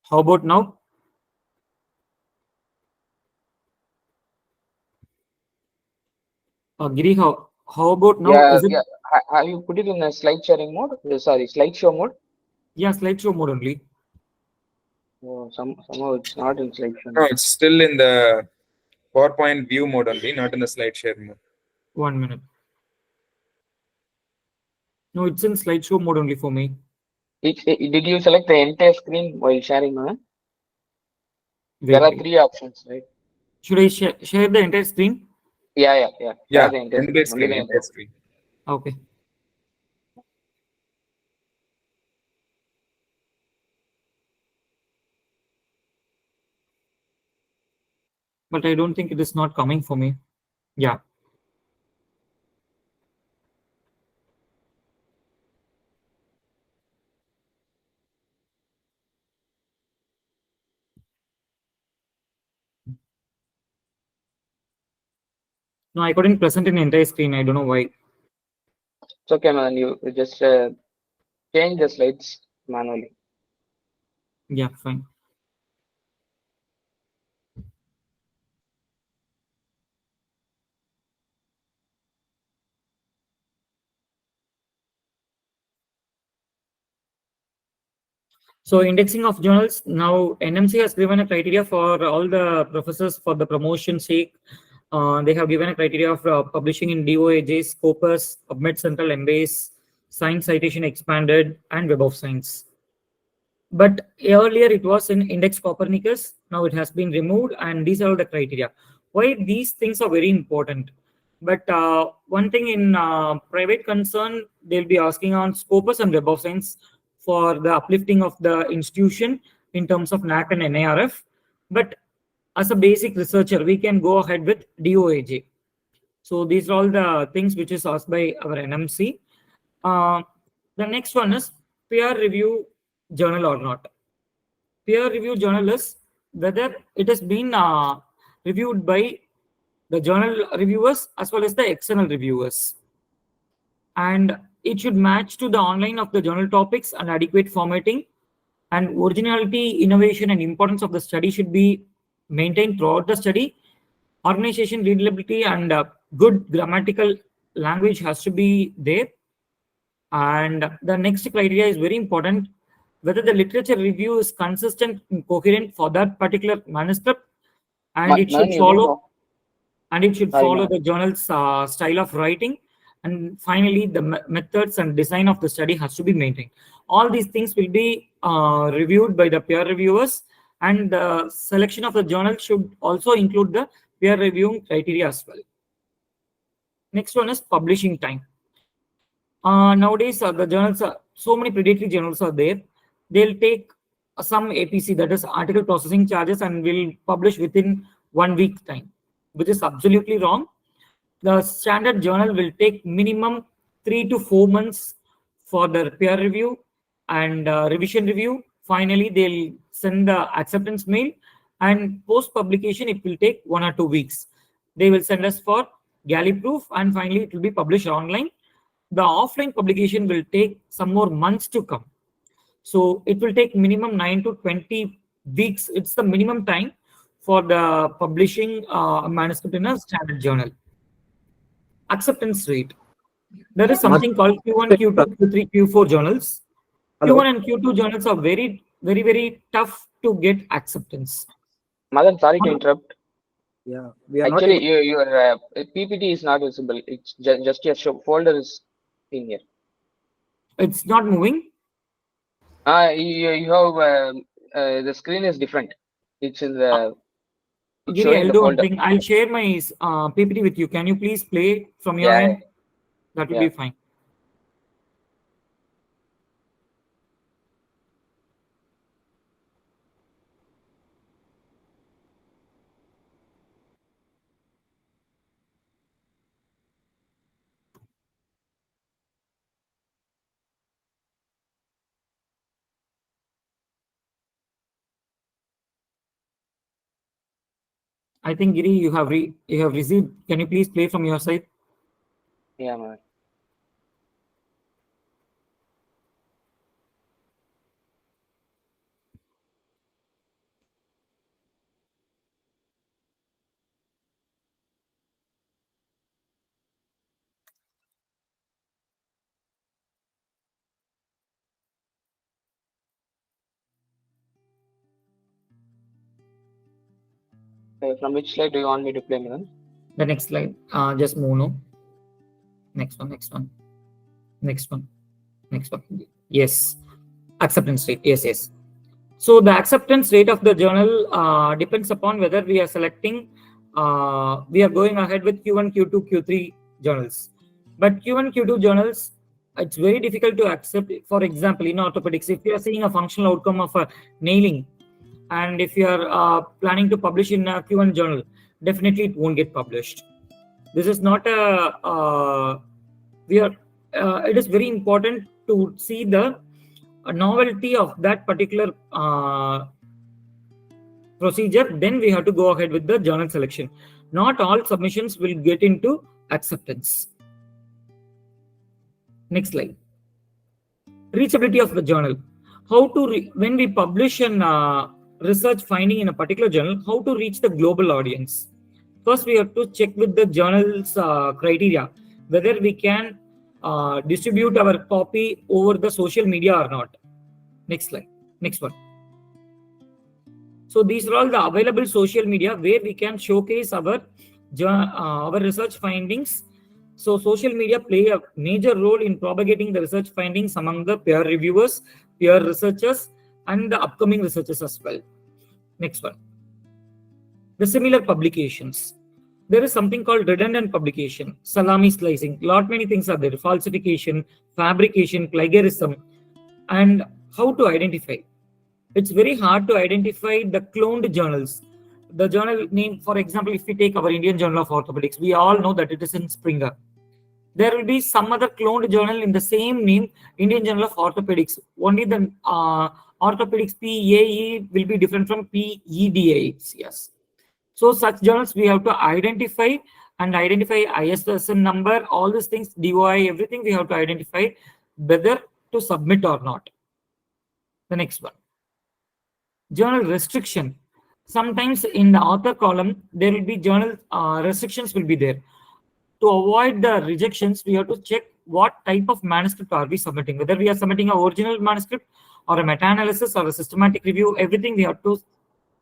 How about now? Giri, how about now? Yeah. Have you put it in a slide sharing mode? Sorry, slideshow mode? Yeah, slideshow mode only. Oh, somehow it's not in slideshow. No, it's still in the PowerPoint view mode only, not in the slide share mode. 1 minute. No, it's in slideshow mode only for me. Did you select the entire screen while sharing, Mohan? There are 3 options, right? Should I share the entire screen? Yeah. Yeah, the entire screen. Okay. But I don't think it is not coming for me. Yeah. No, I couldn't present an entire screen. I don't know why. It's okay, man. You just change the slides manually. Yeah, fine. So indexing of journals, now NMC has given a criteria for all the professors for the promotion sake. They have given a criteria of publishing in DOAJ, Scopus, PubMed Central, Embase, Science Citation Expanded, and Web of Science. But earlier it was in Index Copernicus. Now it has been removed, and these are all the criteria. Why these things are very important? But one thing in private concern, they'll be asking on Scopus and Web of Science for the uplifting of the institution in terms of NAC and NARF. But as a basic researcher, we can go ahead with DOAJ. So these are all the things which is asked by our NMC. The next one is peer review journal or not. Peer review journal is whether it has been reviewed by the journal reviewers as well as the external reviewers. And it should match to the online of the journal topics and adequate formatting, and originality, innovation, and importance of the study should be maintained throughout the study. Organization, readability, and good grammatical language has to be there. And the next criteria is very important, whether the literature review is consistent and coherent for that particular manuscript, and it should follow the journal's style of writing, And finally, the methods and design of the study has to be maintained. All these things will be reviewed by the peer reviewers, and the selection of the journal should also include the peer reviewing criteria as well. Next one is publishing time. Nowadays, the journals are so many predatory journals are there. They'll take some APC, that is article processing charges, and will publish within 1 week time, which is absolutely wrong. The standard journal will take minimum 3 to 4 months for the peer review and revision review. Finally, they'll send the acceptance mail, and post publication it will take 1 or 2 weeks. They will send us for galley proof, and finally it will be published online. The offline publication will take some more months to come. So it will take minimum 9 to 20 weeks. It's the minimum time for the publishing a manuscript in a standard journal. Acceptance rate. There is something called Q1, Q2, Q3, Q4 journals. Hello. Q1 and Q2 journals are very, very, very tough to get acceptance. Madan, sorry to interrupt. Yeah, we are Actually, not able, your PPT is not visible. It's just your folder is in here. It's not moving. You have the screen is different. It's in the. It's Giri, showing I'll the do one folder. thing. I'll share my PPT with you. Can you please play from your Yeah, end? That will yeah. be fine. I think Giri, you have received. Can you please play from your side? Yeah, man. From which slide do you want me to play, Madan? The next slide. Just move. No. Next one. Next one. Next one. Next one. Yes. Acceptance rate. Yes. Yes. So the acceptance rate of the journal depends upon whether we are selecting. We are going ahead with Q1, Q2, Q3 journals. But Q1, Q2 journals, it's very difficult to accept. For example, in orthopedics, if you are seeing a functional outcome of a nailing, and if you are planning to publish in a Q1 journal, definitely it won't get published. This is not a. It is very important to see the novelty of that particular procedure. Then we have to go ahead with the journal selection. Not all submissions will get into acceptance. Next slide. Reachability of the journal. How to when we publish an research finding in a particular journal, how to reach the global audience. First, we have to check with the journal's criteria whether we can distribute our copy over the social media or not. Next slide. Next one. So these are all the available social media where we can showcase our research findings. So social media play a major role in propagating the research findings among the peer reviewers, peer researchers, and the upcoming researchers as well. Next one. The similar publications. There is something called redundant publication, salami slicing. Lot many things are there. Falsification, fabrication, plagiarism, and how to identify. It's very hard to identify the cloned journals. The journal name, for example, if we take our Indian Journal of Orthopaedics, we all know that it is in Springer. There will be some other cloned journal in the same name, Indian Journal of Orthopaedics. Only the Orthopaedics PAE will be different from PEDAs. Yes. So such journals we have to identify ISSN number, all these things, DOI, everything we have to identify whether to submit or not. The next one. Journal restriction. Sometimes in the author column, there will be journal restrictions will be there. To avoid the rejections, we have to check what type of manuscript are we submitting, whether we are submitting an original manuscript or a meta-analysis or a systematic review. Everything we have to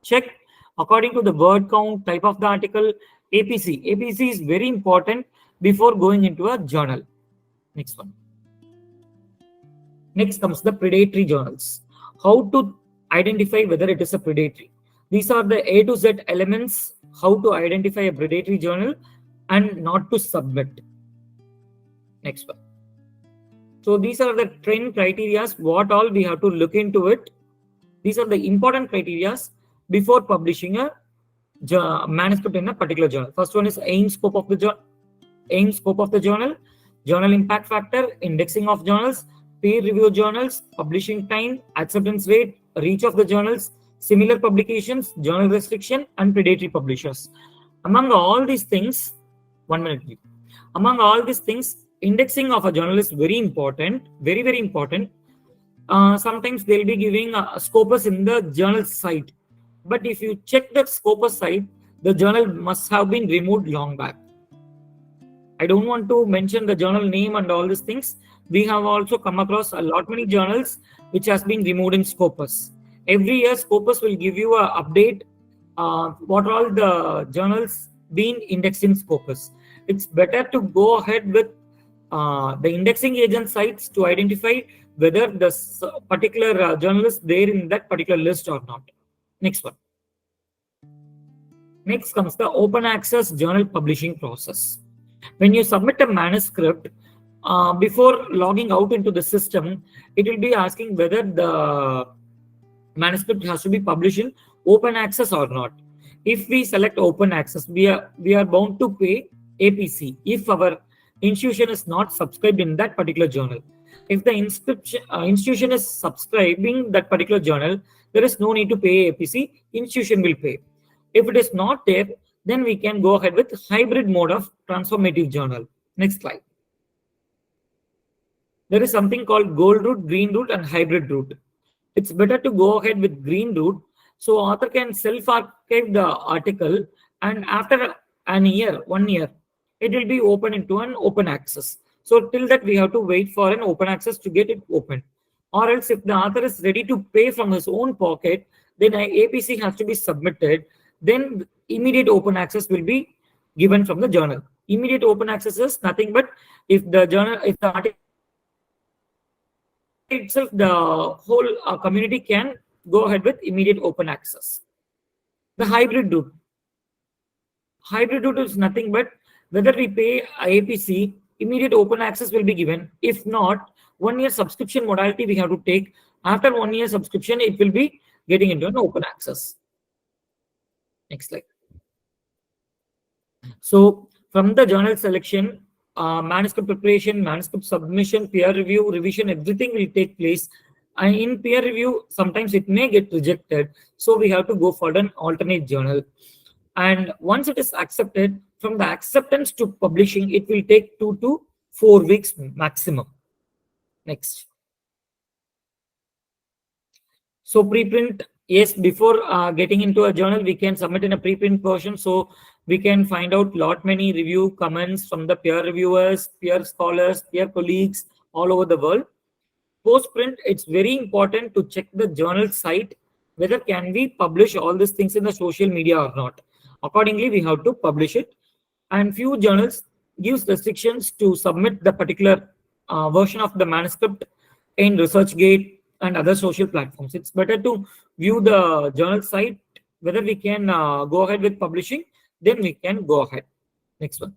check according to the word count, type of the article. APC is very important. before going into a journal. Next one. Next comes the predatory journals. How to identify whether it is a predatory. These are the A to Z elements how to identify a predatory journal and not to submit. Next one. So these are the trend criteria, what all we have to look into it. These are the important criteria before publishing a manuscript in a particular journal. First one is aim scope of the journal, journal impact factor, indexing of journals, peer review journals, publishing time, acceptance rate, reach of the journals, similar publications, journal restriction, and predatory publishers. Among all these things, 1 minute please. Among all these things, indexing of a journal is very important, very, very important. Sometimes they'll be giving a scopus in the journal site. But if you check the scopus site, the journal must have been removed long back. I don't want to mention the journal name and all these things. We have also come across a lot many journals which has been removed in Scopus. Every year, Scopus will give you an update what all the journals been indexed in Scopus. It's better to go ahead with the indexing agent sites to identify whether the particular journal is there in that particular list or not. Next one. Next comes the open access journal publishing process. When you submit a manuscript, before logging out into the system, it will be asking whether the manuscript has to be published in open access or not. If we select open access, we are bound to pay APC if our institution is not subscribed in that particular journal. If the institution is subscribing that particular journal, there is no need to pay APC, institution will pay. If it is not there, then we can go ahead with hybrid mode of transformative journal. Next slide. There is something called gold route, green route, and hybrid route. It's better to go ahead with green route, so author can self-archive the article, and after 1 year, it will be open into an open access. So till that we have to wait for an open access to get it open. Or else if the author is ready to pay from his own pocket, then APC has to be submitted. Then immediate open access will be given from the journal. Immediate open access is nothing but if the article itself, the whole community can go ahead with immediate open access. The hybrid route. Hybrid route is nothing but whether we pay APC, immediate open access will be given. If not, 1 year subscription modality we have to take. After 1 year subscription, it will be getting into an open access. Next slide. So from the journal selection, manuscript preparation, manuscript submission, peer review, revision, everything will take place. And in peer review, sometimes it may get rejected. So we have to go for an alternate journal. And once it is accepted, from the acceptance to publishing, it will take 2 to 4 weeks maximum. Next. So preprint, yes, before getting into a journal, we can submit in a preprint version. So we can find out lot many review comments from the peer reviewers, peer scholars, peer colleagues all over the world. Post-print, it's very important to check the journal site, whether can we publish all these things in the social media or not. Accordingly, we have to publish it. And few journals gives restrictions to submit the particular version of the manuscript in ResearchGate and other social platforms. It's better to view the journal site, whether we can go ahead with publishing, then we can go ahead. Next one.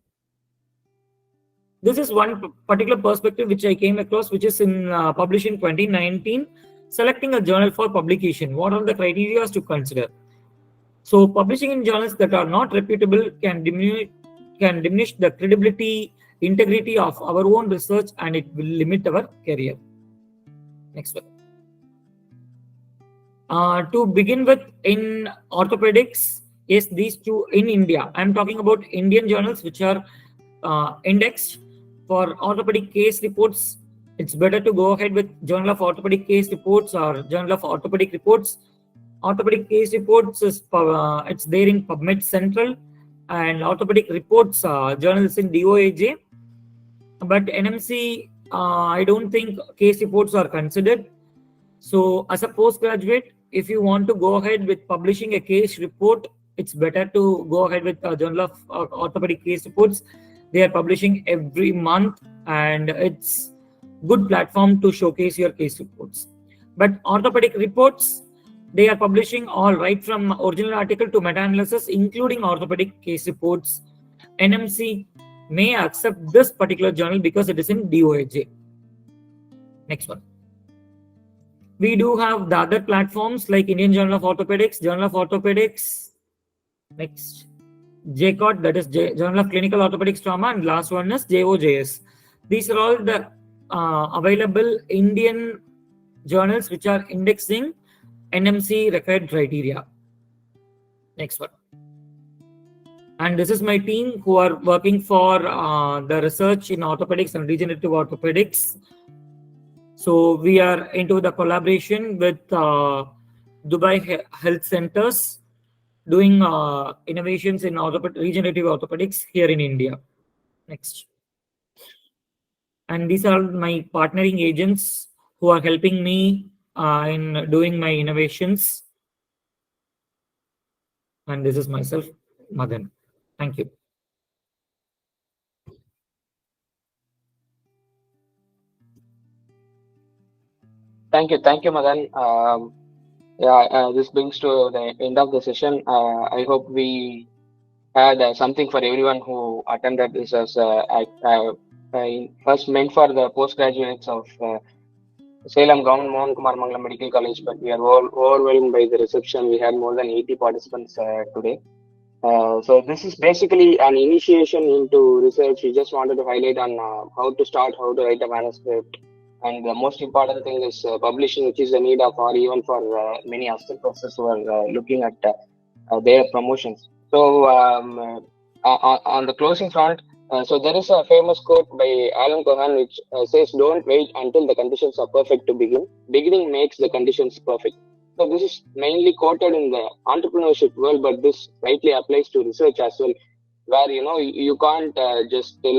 This is one particular perspective which I came across, which is in published in 2019, selecting a journal for publication. What are the criteria to consider? So publishing in journals that are not reputable can diminish the credibility, integrity of our own research, and it will limit our career. Next one. To begin with, in orthopedics, yes, these two in India. I'm talking about Indian journals which are indexed for orthopedic case reports. It's better to go ahead with Journal of Orthopedic Case Reports or Journal of Orthopedic Reports. Orthopedic Case Reports is it's there in PubMed Central, and Orthopedic Reports journals in DOAJ. But NMC, I don't think case reports are considered. So as a postgraduate, if you want to go ahead with publishing a case report, it's better to go ahead with Journal of Orthopedic Case Reports. They are publishing every month, and it's good platform to showcase your case reports. But orthopedic reports, they are publishing all right from original article to meta-analysis, including orthopedic case reports. NMC may accept this particular journal because it is in DOAJ. Next one. We do have the other platforms like Indian Journal of Orthopaedics, Journal of Orthopaedics. Next. JCOT, that is Journal of Clinical Orthopedics Trauma, and last one is JOJS. These are all the available Indian journals which are indexing NMC required criteria. Next one. And this is my team who are working for the research in orthopedics and regenerative orthopedics. So we are into the collaboration with Dubai Health Centers, doing innovations in regenerative orthopedics here in India. Next. And these are my partnering agents who are helping me in doing my innovations. And this is myself, Madan. Thank you. Thank you, Madan. This brings to the end of the session. I hope we had something for everyone who attended this as first meant for the postgraduates of Salem Government Mohan Kumaramangalam Medical College, but we are all overwhelmed by the reception. We had more than 80 participants today. So this is basically an initiation into research. We just wanted to highlight on how to start, how to write a manuscript. And the most important thing is publishing, which is the need of, or even for many assistant professors who are looking at their promotions. So on the closing front, so there is a famous quote by Alan Cohen which says, "Don't wait until the conditions are perfect to begin. Beginning makes the conditions perfect." So this is mainly quoted in the entrepreneurship world, but this rightly applies to research as well, where you can't just tell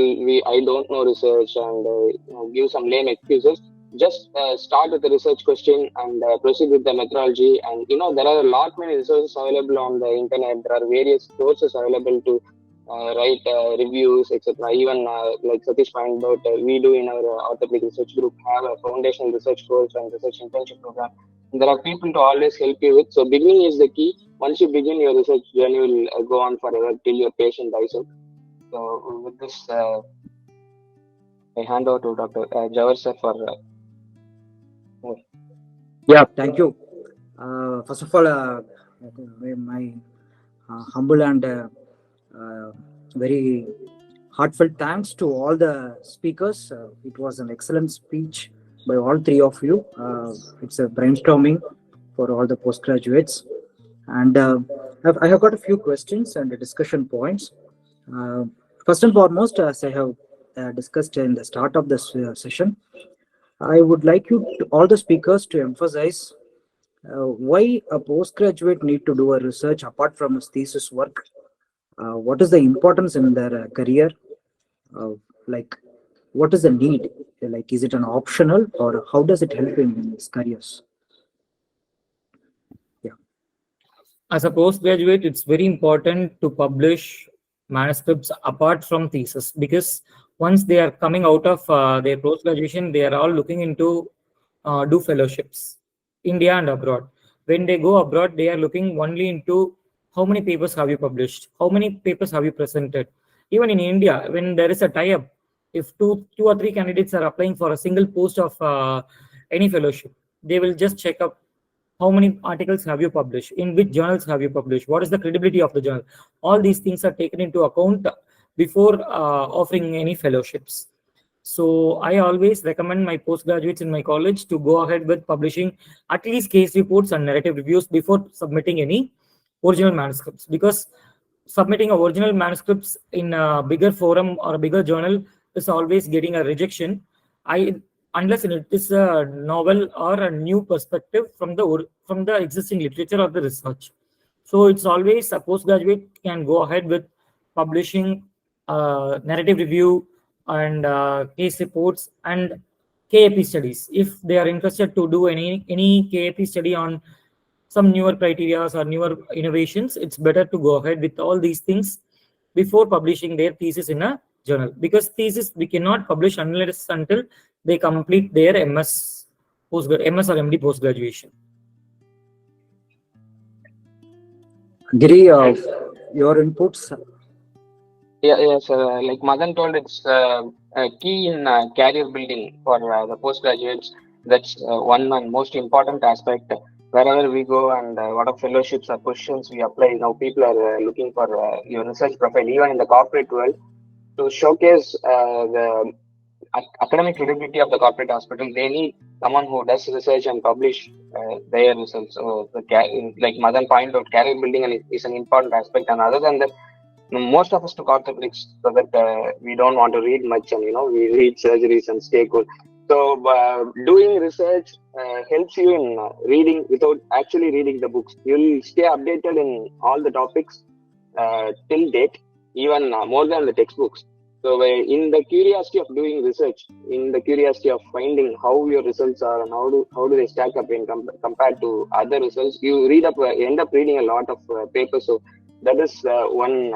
I don't know research and give some lame excuses. Just start with the research question and proceed with the methodology. And there are a lot many resources available on the internet. There are various courses available to write reviews, etc. Even like Satish pointed out, we do in our Orthopaedic Research Group have a foundational research course and research internship program. There are people to always help you with. So beginning is the key. Once you begin, your research journey will go on forever till your patient dies out. So with this, I hand over to Dr. Jawar sir for. Yeah, thank you. First of all, my humble and very heartfelt thanks to all the speakers. It was an excellent speech by all three of you. It's a brainstorming for all the postgraduates. And I have got a few questions and discussion points. First and foremost, as I have discussed in the start of this session, I would like all the speakers to emphasize why a postgraduate need to do a research apart from his thesis work. What is the importance in their career? Like, what is the need? Like, is it an optional, or how does it help in his careers? Yeah. As a postgraduate, it's very important to publish manuscripts apart from thesis, because once they are coming out of their post-graduation, they are all looking into do fellowships, India and abroad. When they go abroad, they are looking only into how many papers have you published, how many papers have you presented. Even in India, when there is a tie-up, if two or three candidates are applying for a single post of any fellowship, they will just check up how many articles have you published, in which journals have you published, what is the credibility of the journal. All these things are taken into account before offering any fellowships. So I always recommend my postgraduates in my college to go ahead with publishing at least case reports and narrative reviews before submitting any original manuscripts, because submitting original manuscripts in a bigger forum or a bigger journal is always getting a rejection, unless it is a novel or a new perspective from the existing literature or the research. So it's always a postgraduate can go ahead with publishing narrative review and case reports and KAP studies. If they are interested to do any KAP study on some newer criteria or newer innovations, it's better to go ahead with all these things before publishing their thesis in a journal, because thesis we cannot publish unless until they complete their MS or MD post graduation. Giri, your inputs. Yes, like Madan told, it's a key in career building for the postgraduates. That's one and most important aspect. Wherever we go and what of fellowships or positions we apply, now people are looking for your research profile, even in the corporate world, to showcase the academic credibility of the corporate hospital. They need someone who does research and publish their results. So, like Madan pointed out, career building is an important aspect. And other than that, most of us took orthopedics so that we don't want to read much, and we read surgeries and stay cool. So doing research helps you in reading without actually reading the books. You'll stay updated in all the topics till date, even more than the textbooks. So in the curiosity of doing research, in the curiosity of finding how your results are and how do they stack up in compared to other results, you end up reading a lot of papers. So that is one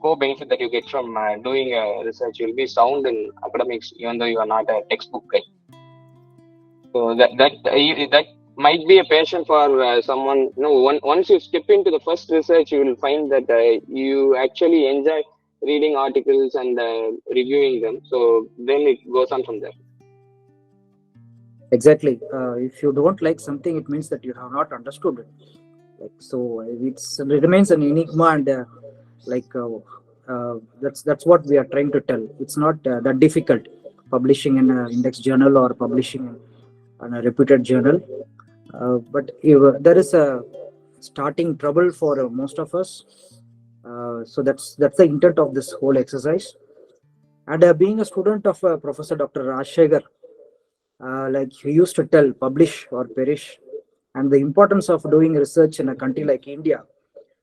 core benefit that you get from doing research. You'll be sound in academics, even though you are not a textbook guy. So that might be a passion for someone. Once you step into the first research, you will find that you actually enjoy reading articles and reviewing them. So then it goes on from there. Exactly. If you don't like something, it means that you have not understood it. So it remains an enigma, and that's what we are trying to tell. It's not that difficult publishing in an index journal or publishing in a reputed journal, but there is a starting trouble for most of us. So that's the intent of this whole exercise. And being a student of Professor Dr. Rajshekhar, he used to tell, publish or perish. And the importance of doing research in a country like India,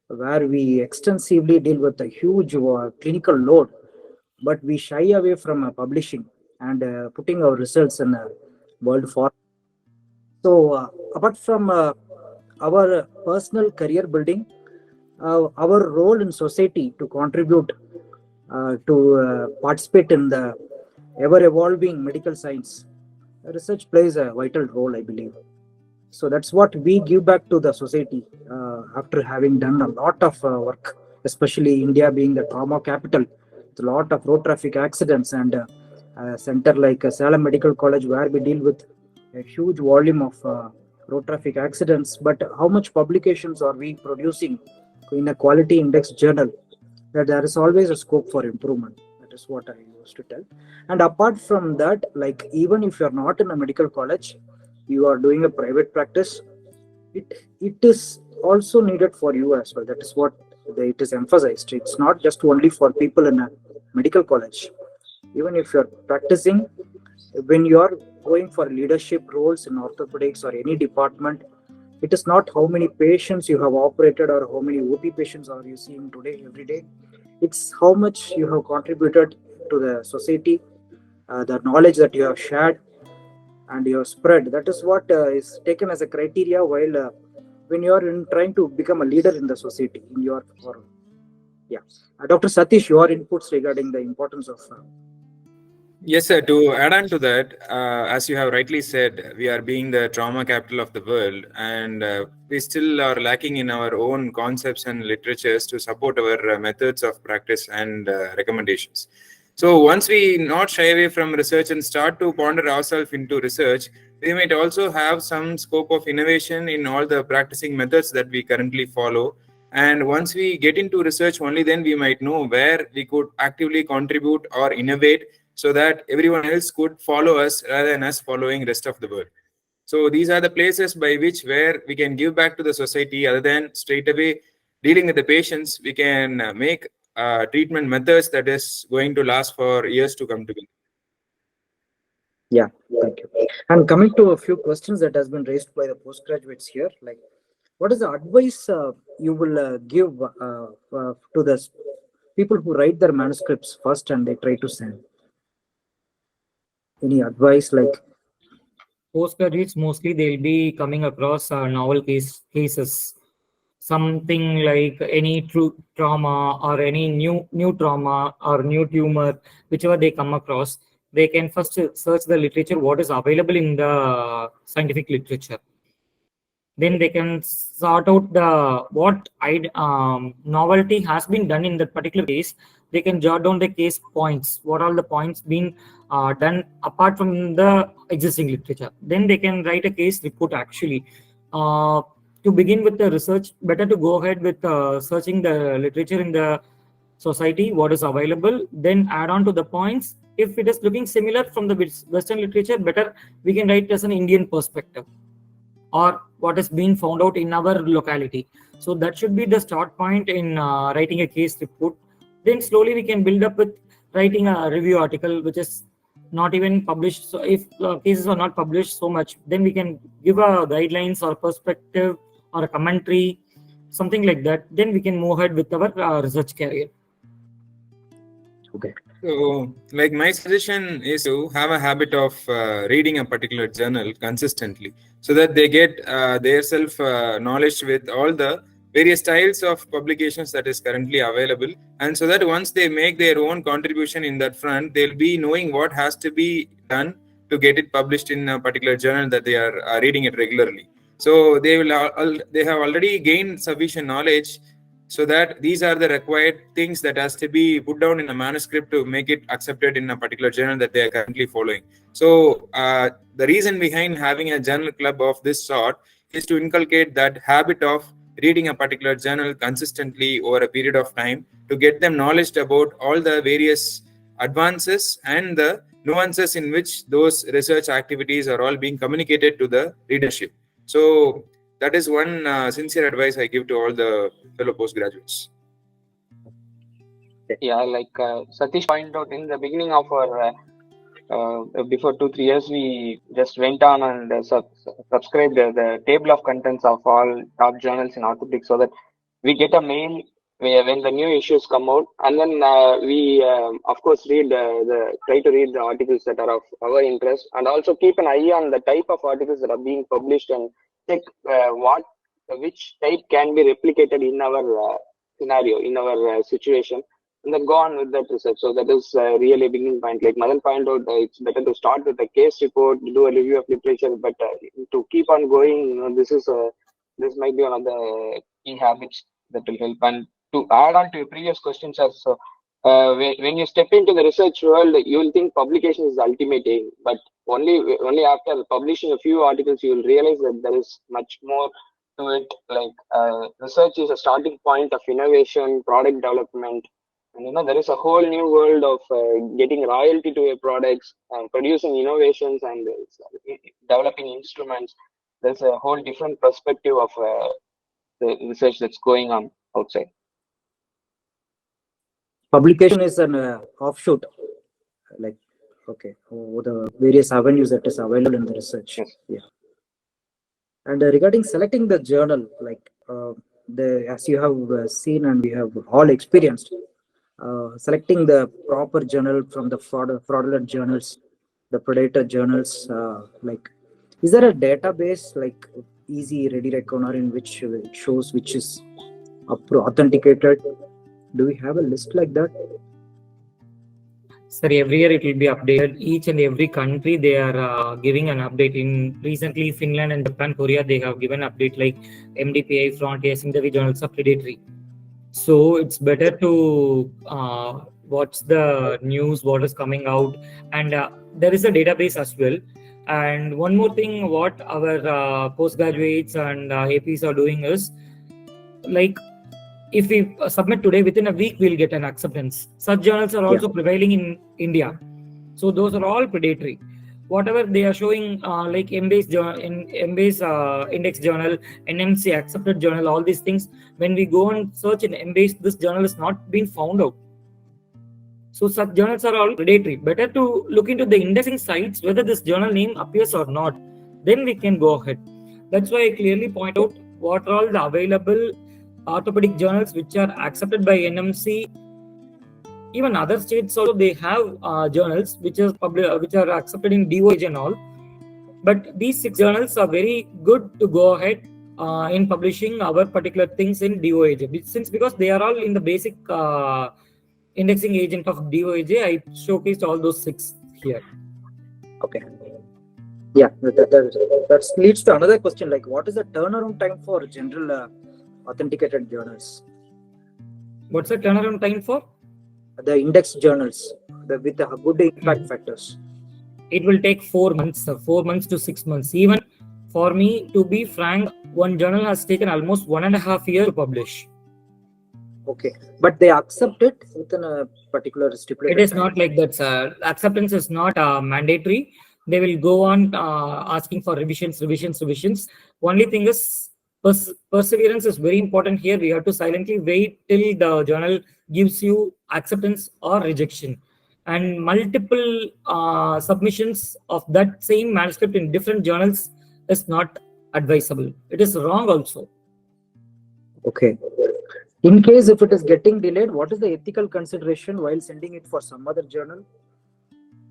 where we extensively deal with a huge clinical load, but we shy away from publishing and putting our results in a world forum. So, apart from our personal career building, our role in society to contribute to participate in the ever evolving medical science, research plays a vital role, I believe. So that's what we give back to the society after having done a lot of work, especially India being the trauma capital. It's a lot of road traffic accidents, and a center like Salem Medical College, where we deal with a huge volume of road traffic accidents. But how much publications are we producing in a quality index journal? That there is always a scope for improvement. That is what I used to tell. And apart from that, even if you're not in a medical college, you are doing a private practice, it is also needed for you as well. That is what it is emphasized. It's not just only for people in a medical college. Even if you're practicing, when you're going for leadership roles in orthopedics or any department, it is not how many patients you have operated or how many OP patients are you seeing today, every day. It's how much you have contributed to the society, the knowledge that you have shared and you have spread. That is what is taken as a criteria while when you are trying to become a leader in the society in your forum. Yeah. Dr. Satish, your inputs regarding the importance of Yes, sir. To add on to that, as you have rightly said, we are being the trauma capital of the world, and we still are lacking in our own concepts and literatures to support our methods of practice and recommendations. So once we not shy away from research and start to ponder ourselves into research, we might also have some scope of innovation in all the practicing methods that we currently follow. And once we get into research, only then we might know where we could actively contribute or innovate, so that everyone else could follow us rather than us following rest of the world. So these are the places by which where we can give back to the society. Other than straight away dealing with the patients, we can make treatment methods that is going to last for years to come together. Yeah, thank you. And coming to a few questions that has been raised by the postgraduates here, what is the advice you will give to the people who write their manuscripts first and they try to send? Any advice Postgraduates, mostly they'll be coming across novel cases. something like any true trauma or any new trauma or new tumor, whichever they come across, they can first search the literature, what is available in the scientific literature. Then they can sort out the what novelty has been done in that particular case. They can jot down the case points, what all the points been done apart from the existing literature. Then they can write a case report actually. To begin with the research, better to go ahead with searching the literature in the society, what is available, then add on to the points. If it is looking similar from the Western literature, better we can write as an Indian perspective, or what is being found out in our locality. So that should be the start point in writing a case report. Then slowly we can build up with writing a review article, which is not even published. So if cases are not published so much, then we can give a guidelines or perspective or a commentary, something like that. Then we can move ahead with our research career. Okay. So, like, my suggestion is to have a habit of reading a particular journal consistently, so that they get their self knowledge with all the various styles of publications that is currently available, and so that once they make their own contribution in that front, they'll be knowing what has to be done to get it published in a particular journal that they are reading it regularly. So they have already gained sufficient knowledge, so that these are the required things that has to be put down in a manuscript to make it accepted in a particular journal that they are currently following. So the reason behind having a journal club of this sort is to inculcate that habit of reading a particular journal consistently over a period of time, to get them knowledge about all the various advances and the nuances in which those research activities are all being communicated to the readership. So that is one sincere advice I give to all the fellow postgraduates. Yeah, like Satish pointed out in the beginning of our before 2-3 years, we just went on and subscribed the table of contents of all top journals in orthopedics, so that we get a mail when the new issues come out, and then we of course try to read the articles that are of our interest, and also keep an eye on the type of articles that are being published, and check which type can be replicated in our scenario, in our situation, and then go on with that research. So that is really a beginning point. Like Madan pointed out, it's better to start with a case report, do a review of literature, but to keep on going, this might be one of the key habits that will help. And to add on to your previous questions, also, when you step into the research world, you will think publication is the ultimate aim, but only after publishing a few articles, you will realize that there is much more to it. Like research is a starting point of innovation, product development, and there is a whole new world of getting royalty to your products, producing innovations, and developing instruments. There's a whole different perspective of the research that's going on outside. Publication is an offshoot, like, okay, the various avenues that is available in the research. Yes. Yeah. And regarding selecting the journal, like as you have seen and we have all experienced, selecting the proper journal from the fraudulent journals, the predator journals, like, is there a database like easy, ready reckoner in which it shows which is authenticated? Do we have a list like that? Sir, every year it will be updated. Each and every country, they are giving an update. In recently, Finland and Japan, Korea, they have given update like MDPI, Frontier, Scientific Journals are predatory. So it's better to watch the news, what is coming out, and there is a database as well. And one more thing, what our postgraduates and APs are doing is, like, if we submit today, within a week we'll get an acceptance. Such journals are also prevailing in India. So those are all predatory. Whatever they are showing, like Embase Index Journal, NMC accepted journal, all these things, when we go and search in Embase, this journal is not being found out. So such journals are all predatory. Better to look into the indexing sites whether this journal name appears or not. Then we can go ahead. That's why I clearly point out what are all the available orthopedic journals which are accepted by NMC. Even other states also, they have journals which are accepted in DOAJ and all. But these 6 journals are very good to go ahead in publishing our particular things in DOAJ. Since because they are all in the basic indexing agent of DOAJ, I showcased all those 6 here. Okay. Yeah, that leads to another question, like what is the turnaround time for general authenticated journals? What's the turnaround time for? The index journals with the good impact factors. It will take 4 months, 4 months to 6 months. Even for me, to be frank, one journal has taken almost 1.5 years to publish. Okay, but they accept it within a particular stipulated It is time. not like that, sir. Acceptance is not mandatory. They will go on asking for revisions. Only thing is perseverance is very important here. We have to silently wait till the journal gives you acceptance or rejection. And multiple submissions of that same manuscript in different journals is not advisable. It is wrong also. Okay. In case if it is getting delayed, what is the ethical consideration while sending it for some other journal?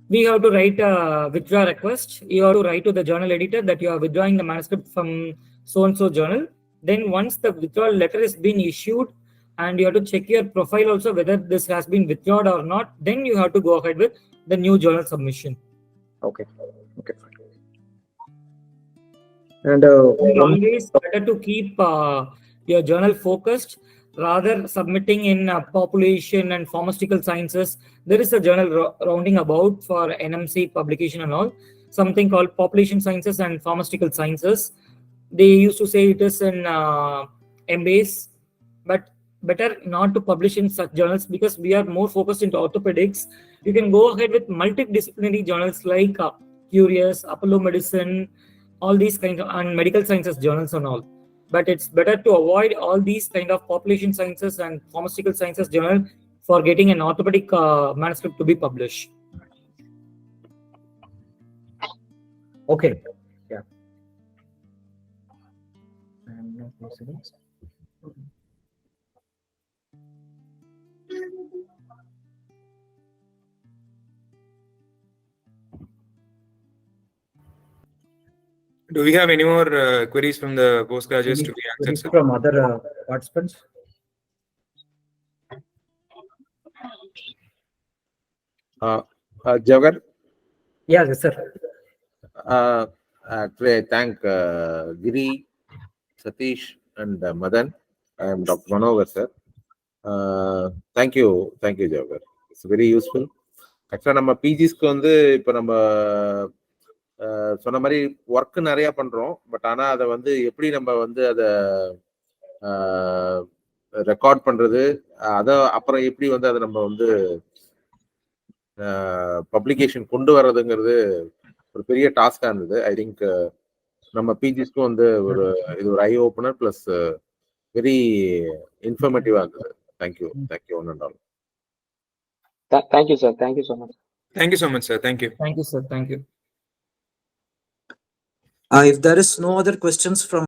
We have to write a withdraw request. You have to write to the journal editor that you are withdrawing the manuscript from so-and-so journal. Then once the withdrawal letter is being issued, and you have to check your profile also whether this has been withdrawn or not, then you have to go ahead with the new journal submission. Okay. Okay. And always better to keep your journal focused rather submitting in population and pharmaceutical sciences. There is a journal rounding about for NMC publication and all, something called population sciences and pharmaceutical sciences. They used to say it is in MBAs, but better not to publish in such journals because we are more focused into orthopedics. You can go ahead with multidisciplinary journals like Curious, Apollo Medicine, all these kinds of and medical sciences journals and all. But it's better to avoid all these kind of population sciences and pharmaceutical sciences journal for getting an orthopedic manuscript to be published. okay. Yeah. Do we have any more queries from the postgraduates to be answered, sir? From other participants? Jagar, Yes, sir. today I thank Giri, Satish, and Madan. I am Dr. Manohar, sir. Thank you, Jagar. It's very useful. Actually, நம்ம பிஜிஸ்க்கு வந்து இப்போ நம்ம சொன்ன மாதிரி work நிறைய பண்றோம். But ஆனா அதை வந்து எப்படி நம்ம வந்து அதை ரெக்கார்ட் பண்றது, அதை அப்புறம் எப்படி வந்து அதை நம்ம வந்து பப்ளிகேஷன் கொண்டு வர்றதுங்கிறது ஒரு பெரிய டாஸ்கா இருந்தது. ஐ திங்க் நம்ம பிஜிஸ்க்கும் வந்து இது ஒரு ஐ ஓப்பனர் பிளஸ் வெரி இன்ஃபர்மேட்டிவா இருந்தது. Thank you one and all. Thank you, sir. Thank you so much. Thank you so much, sir. Thank you. Thank you, sir. Thank you. If there is no other questions from